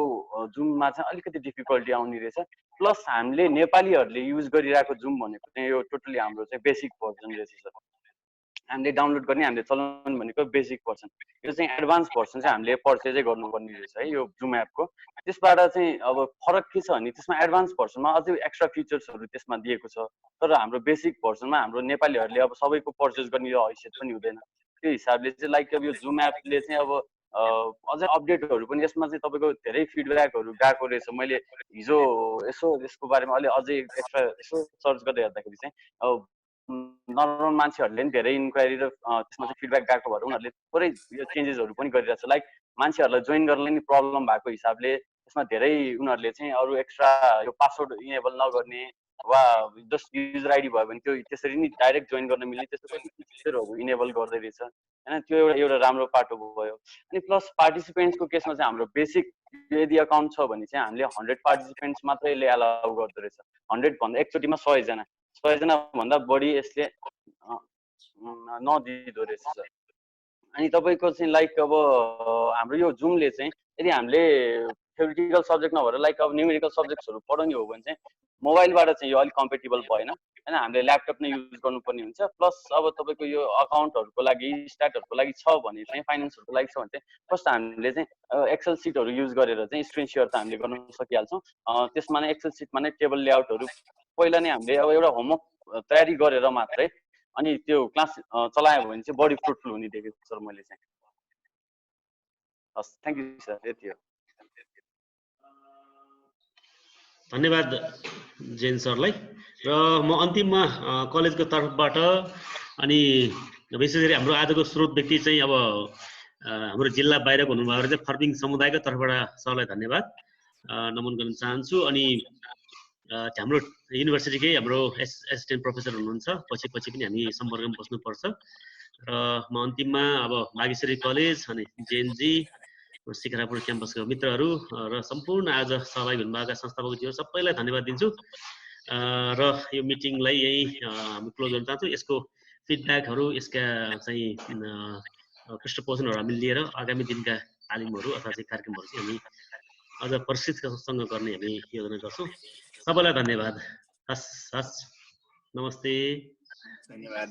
जुममा चाहिँ अलिकति डिफिकल्टी आउने रहेछ। प्लस हामीले नेपालीहरूले युज गरिरहेको जुम भनेको चाहिँ यो टोटली हाम्रो चाहिँ बेसिक भर्जन रहेछ सर। हामीले डाउनलोड गर्ने, हामीले चलाउनु भनेको बेसिक भर्सन, यो चाहिँ एडभान्स भर्सन चाहिँ हामीले पर्चेजै गर्नुपर्ने रहेछ है यो जुम एपको। त्यसबाट चाहिँ अब फरक के छ भने त्यसमा एडभान्स भर्सनमा अझै एक्स्ट्रा फिचर्सहरू त्यसमा दिएको छ, तर हाम्रो बेसिक भर्सनमा हाम्रो नेपालीहरूले अब सबैको पर्चेज गर्ने यो हैसियत पनि हुँदैन। त्यो हिसाबले चाहिँ लाइक अब यो जुम एपले चाहिँ अब अझै अपडेटहरू पनि यसमा चाहिँ तपाईँको धेरै फिडब्याकहरू गएको रहेछ। मैले हिजो यसो यसको बारेमा अझै एक्स्ट्रा यसो सर्च गर्दै हेर्दाखेरि चाहिँ अब नर्मल मान्छेहरूले पनि धेरै इन्क्वायरी र त्यसमा चाहिँ फिडब्याक गएको भएर उनीहरूले थोरै यो चेन्जेसहरू पनि गरिरहेको छ। लाइक मान्छेहरूलाई जोइन गर्नलाई नि प्रब्लम भएको हिसाबले त्यसमा धेरै उनीहरूले चाहिँ अरू एक्स्ट्रा यो पासवर्ड इनेबल नगर्ने वा जस्ट युजर आइडी भयो भने त्यो त्यसरी नि डाइरेक्ट जोइन गर्न मिल्ने त्यस्तो कति फिचरहरू इनेबल गर्दै रहेछ होइन। त्यो एउटा राम्रो पाटो भयो। अनि प्लस पार्टिसिपेन्ट्सको केसमा चाहिँ हाम्रो बेसिक यदि अकाउन्ट छ भने चाहिँ हामीले 100 पार्टिसिपेन्ट्स मात्रै यसले एलाउ गर्दो रहेछ। 100 भन्दा एकचोटिमा 100 जना भन्दा बढी यसले नदिँदो रहेछ सर। अनि तपाईँको चाहिँ लाइक अब हाम्रो यो जुमले चाहिँ यदि हामीले थ्योरिटिकल सब्जेक्ट नभएर लाइक अब न्युमेरिकल सब्जेक्ट्सहरू पढाउने हो भने चाहिँ मोबाइलबाट चाहिँ यो अलिक कम्पेटेबल भएन होइन, हामीले ल्यापटप नै युज गर्नुपर्ने हुन्छ। प्लस अब तपाईँको यो अकाउन्टहरूको लागि स्ट्याटहरूको लागि छ भने चाहिँ फाइनेन्सहरूको लागि छ भने चाहिँ फर्स्ट हामीले चाहिँ एक्सेल सिटहरू युज गरेर चाहिँ स्क्रिन सेयर त हामीले गर्न सकिहाल्छौँ। त्यसमा नै एक्सेल सिटमा नै टेबल लेआउटहरू पहिला नै हामीले अब एउटा होमवर्क तयारी गरेर मात्रै अनि त्यो क्लास चलायो भने चाहिँ बढी फ्रुटफुल हुने देखेको सर मैले चाहिँ। हस्, थ्याङ्क यू सर, यति हो। धन्यवाद जैन सरलाई। र म अन्तिममा कलेजको तर्फबाट अनि विशेष गरी हाम्रो आजको स्रोत व्यक्ति चाहिँ अब हाम्रो जिल्ला बाहिरको हुनुभयो चाहिँ फर्पिङ समुदायको तर्फबाट सरलाई धन्यवाद नमन गर्न चाहन्छु। अनि हाम्रो युनिभर्सिटीकै हाम्रो एसिस्टेन्ट प्रोफेसर हुनुहुन्छ, पछि पनि हामी सम्पर्कमा बस्नुपर्छ। र म अन्तिममा अब बागेश्वरी कलेज अनि जेएनजी शिखरापुर क्याम्पसका मित्रहरू र सम्पूर्ण आज सहभागी हुनुभएका संस्थापकज्यूहरू सबैलाई धन्यवाद दिन्छु। र यो मिटिङलाई यही हामी क्लोज गर्न चाहन्छौँ। यसको फिडब्याकहरू, यसका चाहिँ पृष्ठपोषणहरू हामी लिएर आगामी दिनका तालिमहरू अथवा चाहिँ कार्यक्रमहरू चाहिँ हामी अझ प्रशिक्षकसँग गर्ने हामी योजना गर्छौँ। सबैलाई धन्यवाद। हस्, नमस्ते। धन्यवाद।